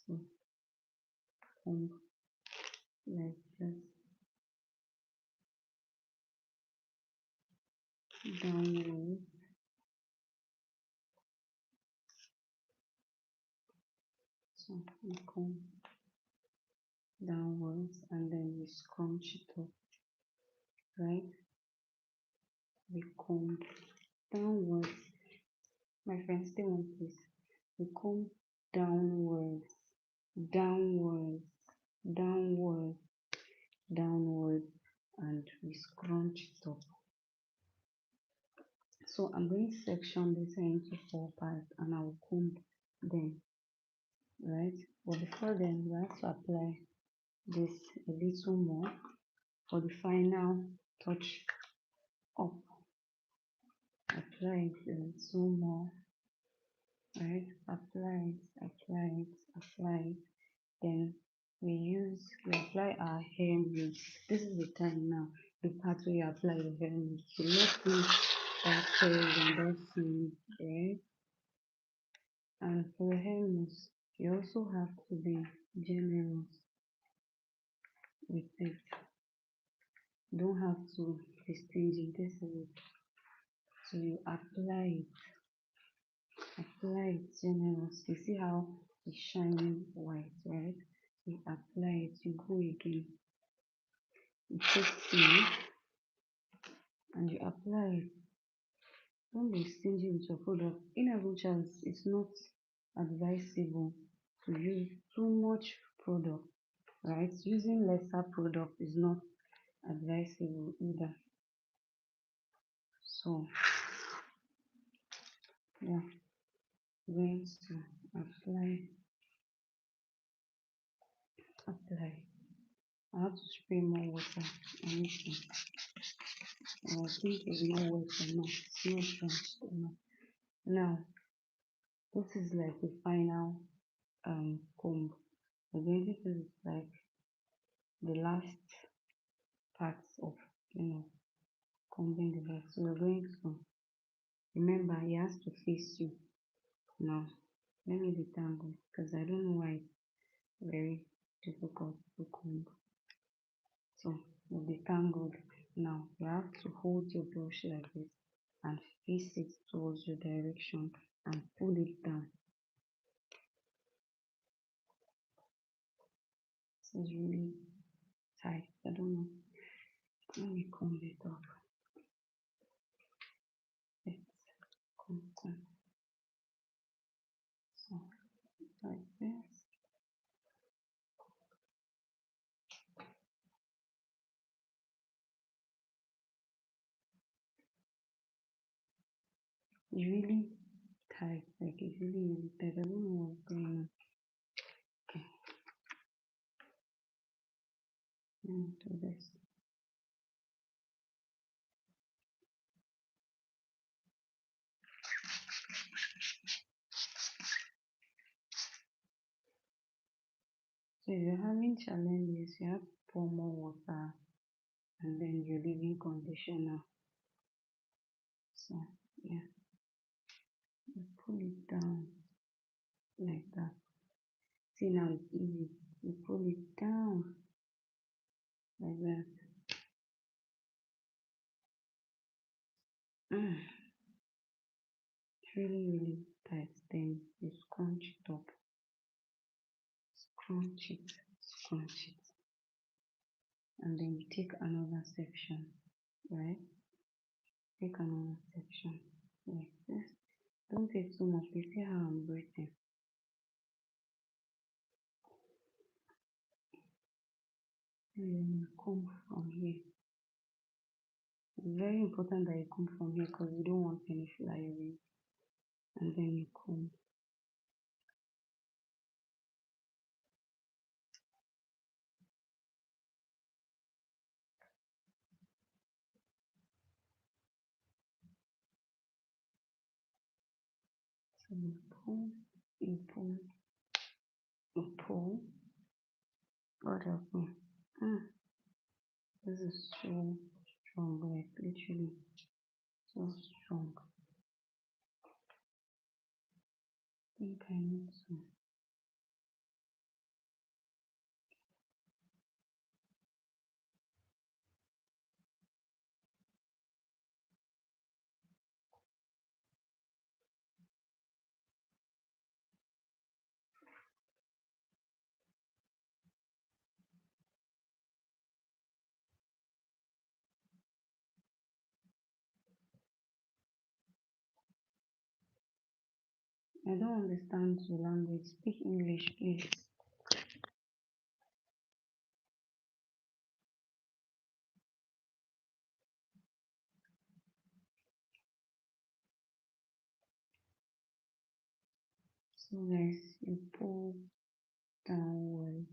to comb like this downwards. So we comb downwards and then we scrunch it up, right? We comb downwards. My friend, stay one place. We comb downwards, downwards, downwards, downwards, and we scrunch it up. So I'm going to section this into 4 parts and I will comb them, right? But before then, we have to apply this a little more for the final touch up. Apply it a little more, right? Apply it, apply it, apply it. Then we apply our hair mist. This is the time now, the part where you apply the hair mist. So let's do that hair and that scene, right? And for hair mist, you also have to be generous with it. Don't have to be stingy. This is it. So you apply it generous. You see how it's shining white, right? You apply it, you go again. You take tea and you apply it. Don't be stingy with your product. In every chance, it's not advisable to use too much product, right? Using lesser product is not advisable either. So yeah, going to apply. I have to spray more water on it. I think it's not wet enough. It's not drenched enough. Now this is like the final comb. Again, this is like the last part of combing the hair. So we're going to remember it has to face you. Now let me detangle because I don't know why it's very difficult to comb. So we'll detangled. Now you have to hold your brush like this and face it towards your direction and pull it down. This is really tight. I don't know. Let me comb it up. Let's comb it. So like this. It's really tight. Like it's really tight. I don't know what's going on. Okay. Let me do this. So if you're having challenges, you have to pour more water and then your leave-in conditioner. So yeah, you pull it down like that. See, now it's easy. You pull it down like that. It's really tight. Then you scrunch it up. Scrunch it, scrunch it. And then you take another section, right? Take another section. like this. Don't take too much. You see how I'm breathing. And then you comb from here. It's very important that you comb from here because you don't want any flyaway. And then you comb. So you pull, you pull. What happened? Ah, this is so strong, like literally so strong. I think I need to. I don't understand your language. Speak English, please. So guys, you pull downward.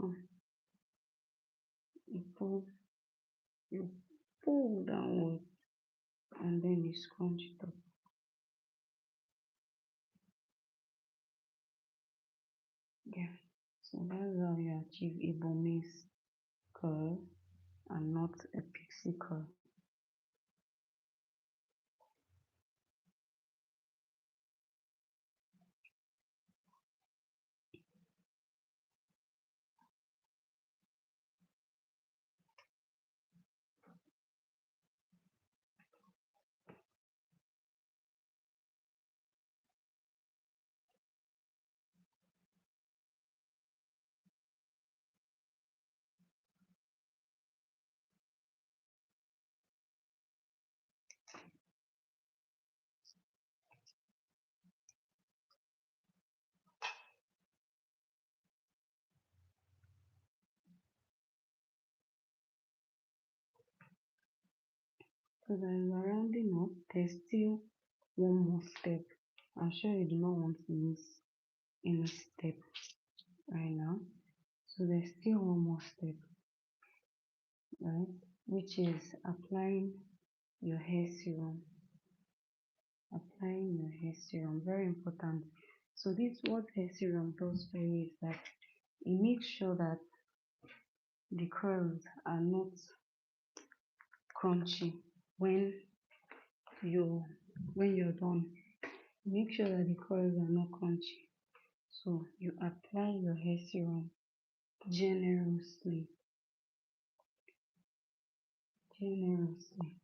So you pull, you pull downward, and then you scrunch it up. Yeah. So that's how you achieve a Burmese curl and not a pixie curl. So that you are rounding up, there's still one more step. I'm sure you do not want to miss any step right now. So there's still one more step, right? Which is applying your hair serum. Applying your hair serum, very important. So this what hair serum does for you is that it makes sure that the curls are not crunchy when you when you're done. Make sure that the curls are not crunchy. So you apply your hair serum generously, generously,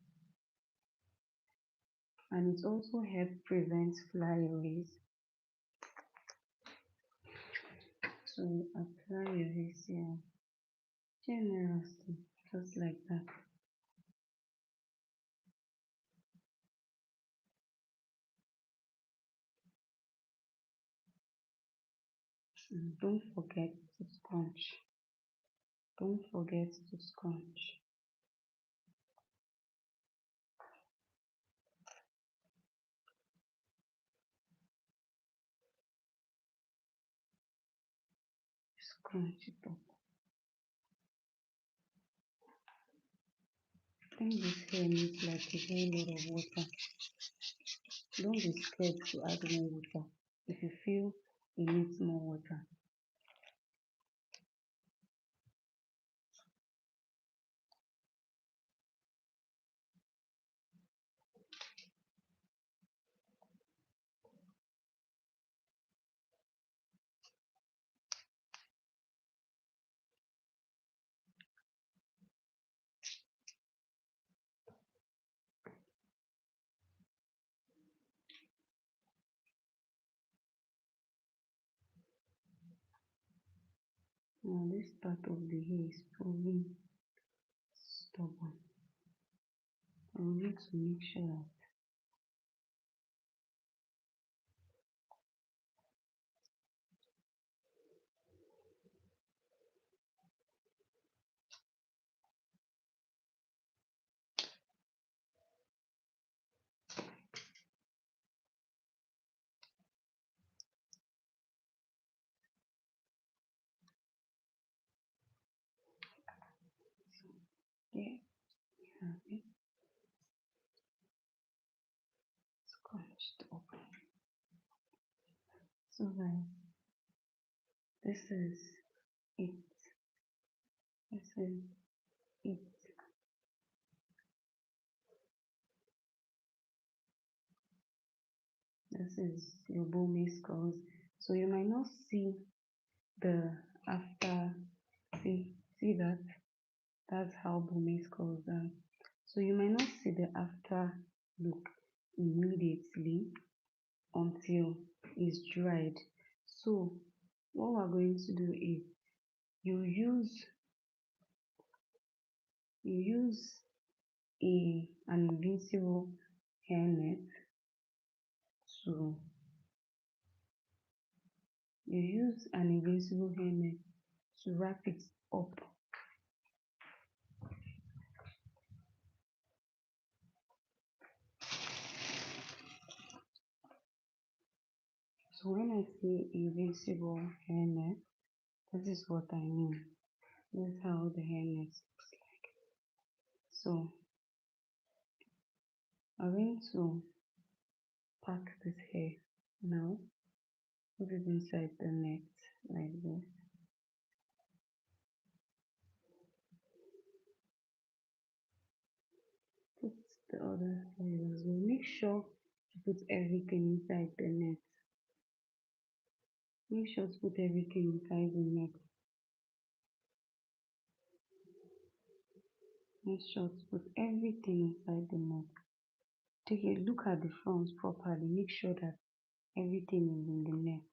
and it also helps prevent flyaways. So you apply your hair serum generously, just like that. And don't forget to scrunch. Don't forget to scrunch. Scrunch it up. I think this hair needs like a whole lot of water. Don't be scared to add more water if you feel it needs more water. Now this part of the hair is proving stubborn. I will need to make sure that, yeah, you have it scrunched up. So guys, this is it. This is it. This is your Burmese curls. So you might not see the after. See that? That's how Burmese curls are. So you might not see the after look immediately until it's dried. So what we're going to do is you use you use an invincible hairnet to wrap it up. So when I say invincible hairnet, this is what I mean. This is how the hairnet looks like. So I'm going to pack this hair now, put it inside the net like this. Put the other side as well. Make sure to put everything inside the net. Make sure to put everything inside the net. Make sure to put everything inside the net. Take a look at the front properly. Make sure that everything is in the net.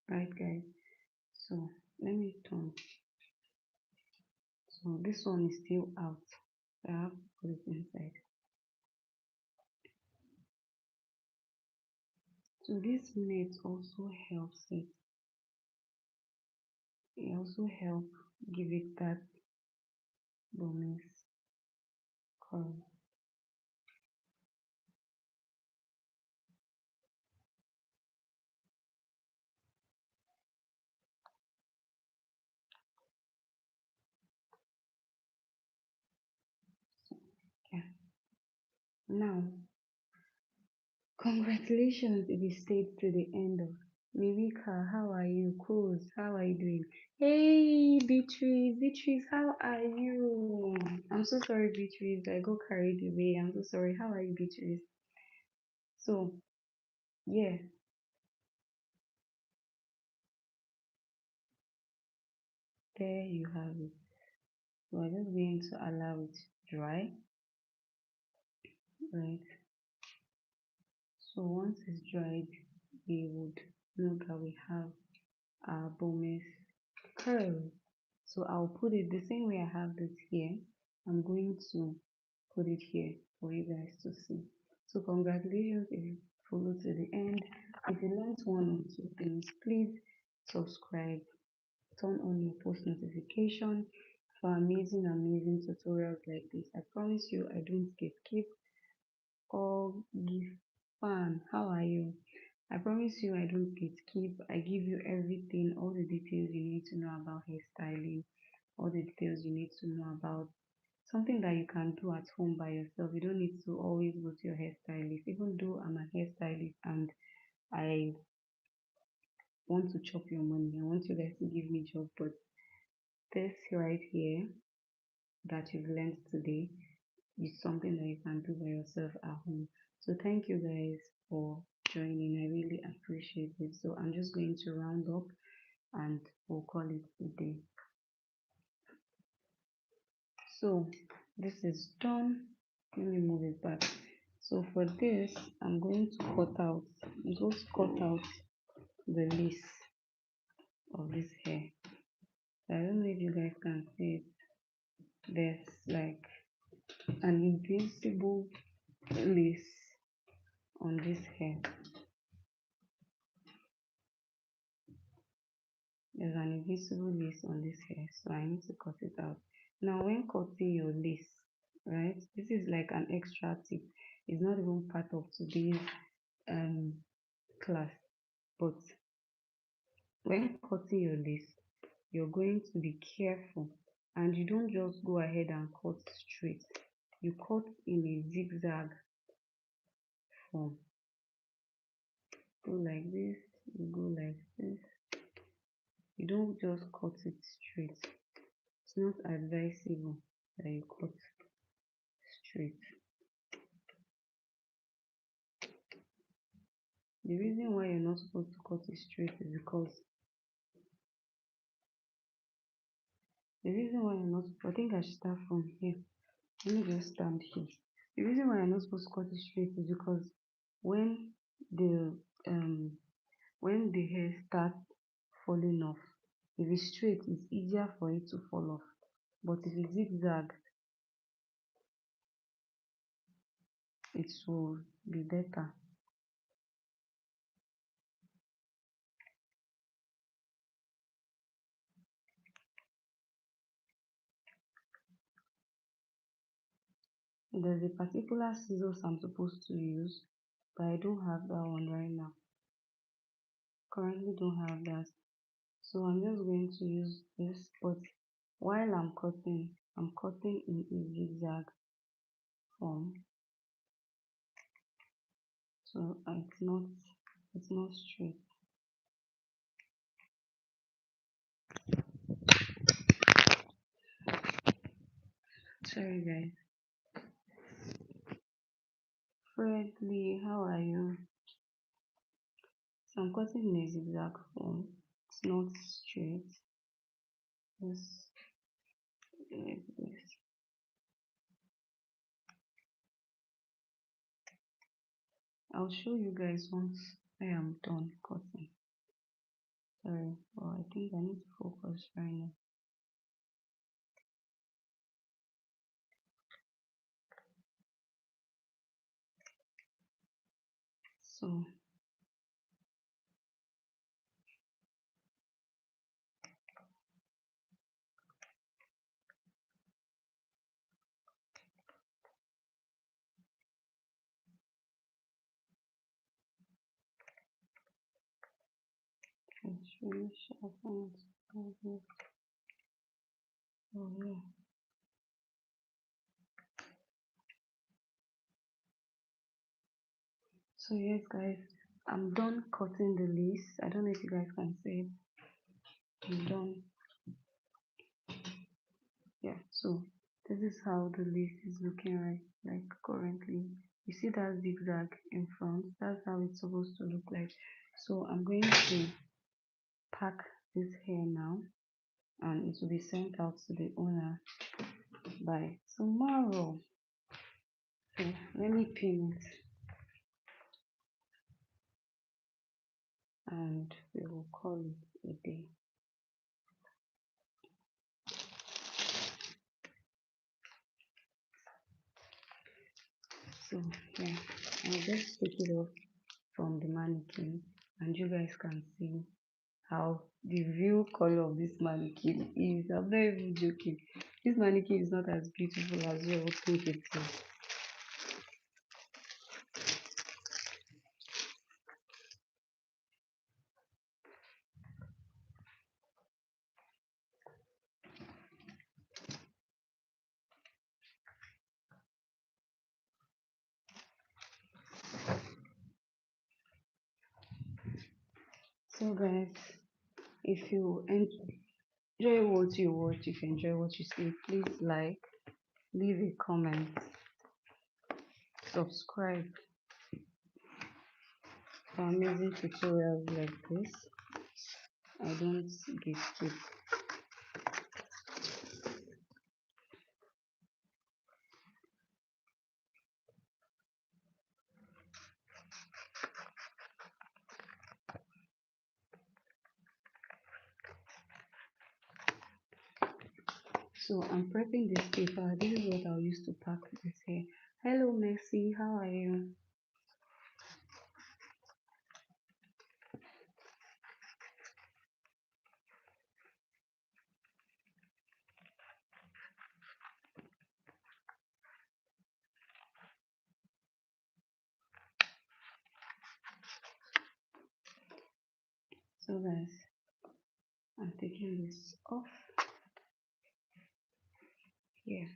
Right guys? So let me turn. So this one is still out. So I have to put it inside. So this net also helps it. It also helps give it that Burmese curl. Yeah. Now, congratulations if you stayed to the end of Mimika. How are you? Coz, how are you doing? Hey, Beatrice, Beatrice, how are you? I'm so sorry, Beatrice. I got carried away. I'm so sorry. How are you, Beatrice? So, yeah, there you have it. So I'm just going to allow it to dry, right? So once it's dried, we would know that we have our Burmese curl. So I'll put it the same way I have this here. I'm going to put it here for you guys to see. So congratulations if you follow to the end. If you learned one or two things, please subscribe, turn on your post notification for amazing tutorials like this. I promise you I don't gatekeep or give fan. How are you? I promise you I don't gatekeep. I give you everything, all the details you need to know about hairstyling, all the details you need to know about something that you can do at home by yourself. You don't need to always go to your hairstylist. Even though I'm a hairstylist and I want to chop your money, I want you guys to give me job, but this right here that you've learned today is something that you can do by yourself at home. So thank you guys for joining. I really appreciate it. So I'm just going to round up and we'll call it a day. So this is done. Let me move it back. So for this, I'm going to cut out, just cut out the lace of this hair. I don't know if you guys can see it. There's like an invisible lace on this hair. There's an invisible lace on this hair, so I need to cut it out. Now, when cutting your lace, right, this is like an extra tip. It's not even part of today's um class, but when cutting your lace, you're going to be careful and you don't just go ahead and cut straight. You cut in a zigzag form. Go like this, you go like this. You don't just cut it straight. It's not advisable that you cut straight. The reason why you're not supposed to cut it straight is because the reason why you're not, I think I should start from here. Let me just stand here. The reason why you're not supposed to cut it straight is because when the um when the hair starts falling off, if it's straight, it's easier for it to fall off. But if it's zigzag, it will be better. There's a particular scissors I'm supposed to use, but I don't have that one right now. Currently don't have that. So I'm just going to use this, but while I'm cutting in a zigzag form, so it's not straight. Sorry guys. Fredly, how are you? So I'm cutting in a zigzag form. It's not straight. Just like this. I'll show you guys once I am done cutting. Sorry, well, I think I need to focus right now. So it's really sharp and it's good. Oh yeah. So yes guys, I'm done cutting the lace. I don't know if you guys can see it. I'm done. Yeah, so this is how the lace is looking right like currently. You see that zigzag in front? That's how it's supposed to look like. So I'm going to pack this hair now and it will be sent out to the owner by tomorrow. So let me pin it and we will call it a day. So yeah, I'll just take it off from the mannequin and you guys can see how the real color of this mannequin is. I'm not even joking. This mannequin is not as beautiful as you all think it is. So guys, if you enjoy what you watch, if you enjoy what you see, please like, leave a comment, subscribe for amazing tutorials like this. I don't give skip. So I'm prepping this paper. This is what I'll use to pack this hair. Hello Messi, how are you? So guys, I'm taking this off here.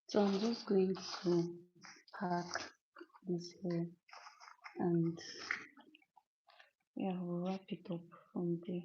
So I'm just going to pack this hair and yeah, we'll wrap it up from there.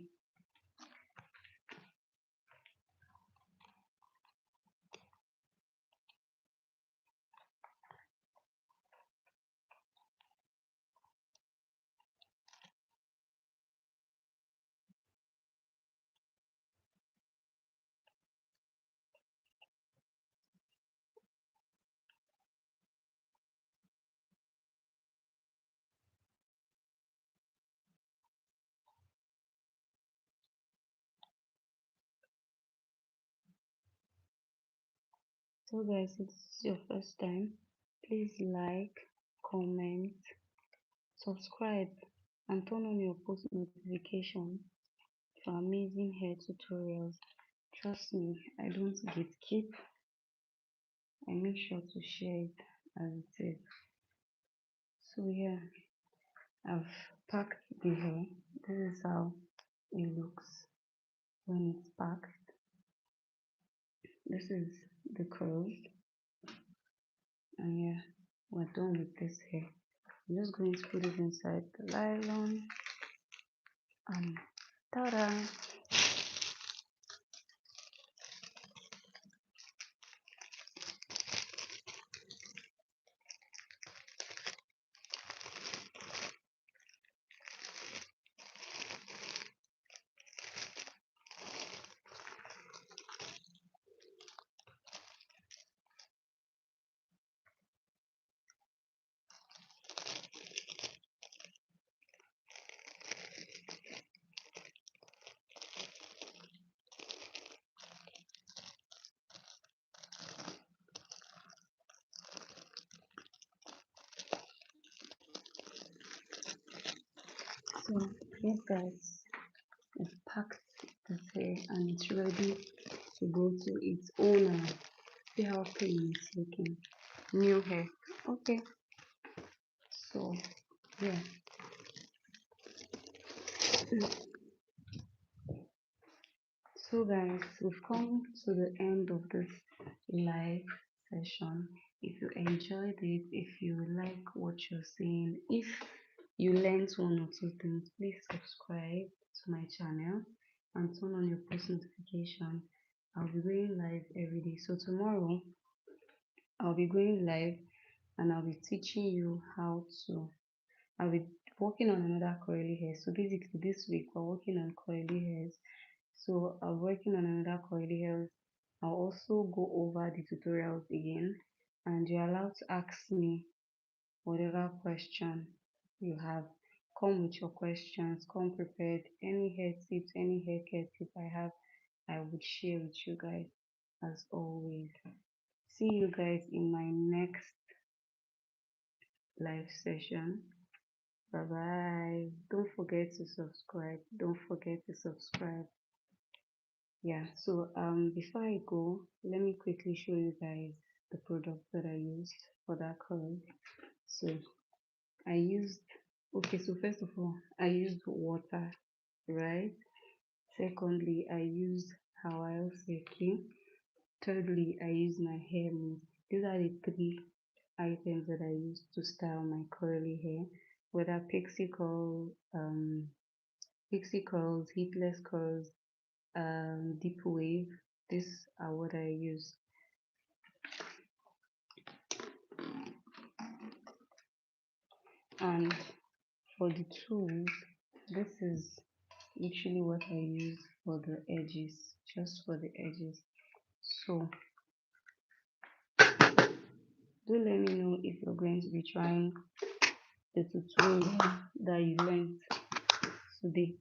So guys, if this is your first time, please like, comment, subscribe, and turn on your post notification for amazing hair tutorials. Trust me, I don't gatekeep. I make sure to share it as it is. So yeah, I've packed the hair. This is how it looks when it's packed. This is the curls, and yeah, we're done with this hair. I'm just going to put it inside the nylon and ta-da! So yes guys, I've packed this hair and it's ready to go to its owner. See how clean it's looking. New hair. Okay, so yeah. So guys, we've come to the end of this live session. If you enjoyed it, if you like what you're seeing, if you learned one or two things, please subscribe to my channel and turn on your post notification. I'll be going live every day. So tomorrow I'll be going live and I'll be teaching you how to, I'll be working on another curly hair. So basically this week we're working on curly hairs. So I'm working on another curly hairs. I'll also go over the tutorials again and you're allowed to ask me whatever question you have. come with your questions, come prepared. Any hair tips, any hair care tip I have, I would share with you guys as always. See you guys in my next live session. Bye bye. Don't forget to subscribe. Don't forget to subscribe. Yeah, so before I go, let me quickly show you guys the product that I used for that curl. So I used, okay, so first of all, I used water, right? Secondly, I used Hawaii Seki. Thirdly, I used my hair mousse. These are the three items that I used to style my curly hair, whether pixie curls, heatless curls, deep wave. These are what I use. And for the tools, this is literally what I use for the edges, just for the edges. So do let me know if you're going to be trying the tutorial that you learned today.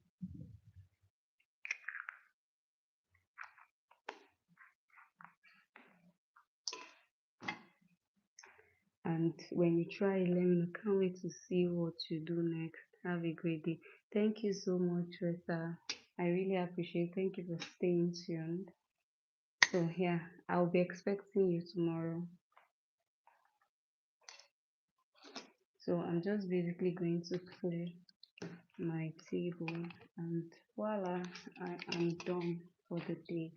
And when you try, let me know. Can't wait to see what you do next. Have a great day. Thank you so much, Rita. I really appreciate it. Thank you for staying tuned. So yeah, I'll be expecting you tomorrow. So I'm just basically going to clear my table and voila, I am done for the day.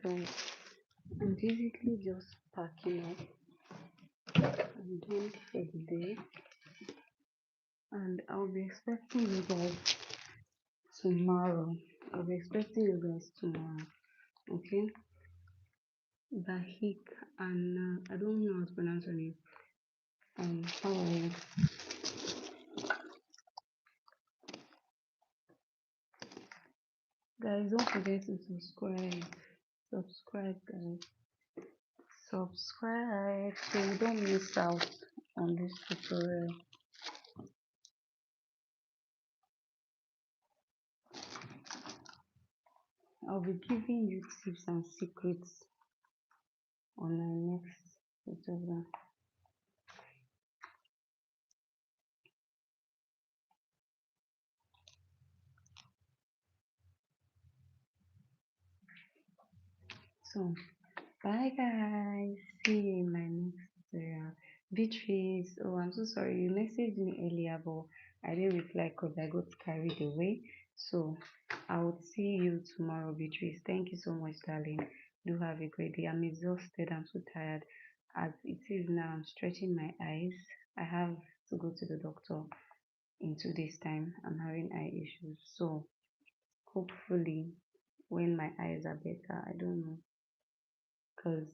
Guys, I'm basically just packing up. I'm done for the day, and I'll be expecting you guys tomorrow. I'll be expecting you guys tomorrow. Okay? Bahik and I don't know how to pronounce her name. How are you? Guys, don't forget to subscribe. Subscribe, guys. Subscribe so you don't miss out on this tutorial. I'll be giving you tips and secrets on my next tutorial. So bye guys, see you in my next tutorial. Beatrice, oh I'm so sorry, you messaged me earlier but I didn't reply because I got carried away. So I will see you tomorrow, Beatrice. Thank you so much, darling. Do have a great day. I'm exhausted, I'm so tired. As it is now, I'm stretching my eyes. I have to go to the doctor in 2 days time. I'm having eye issues, so hopefully when my eyes are better, I don't know, because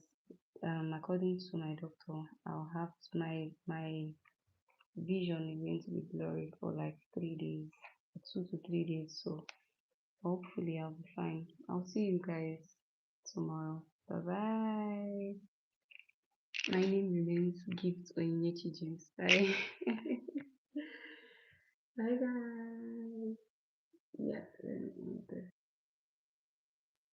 according to my doctor, I'll have to, my vision is going to be blurry for like 3 days, 2 to 3 days. So hopefully I'll be fine. I'll see you guys tomorrow. Bye bye. My name remains Gift Onyechi James. Bye. Bye guys. Yeah.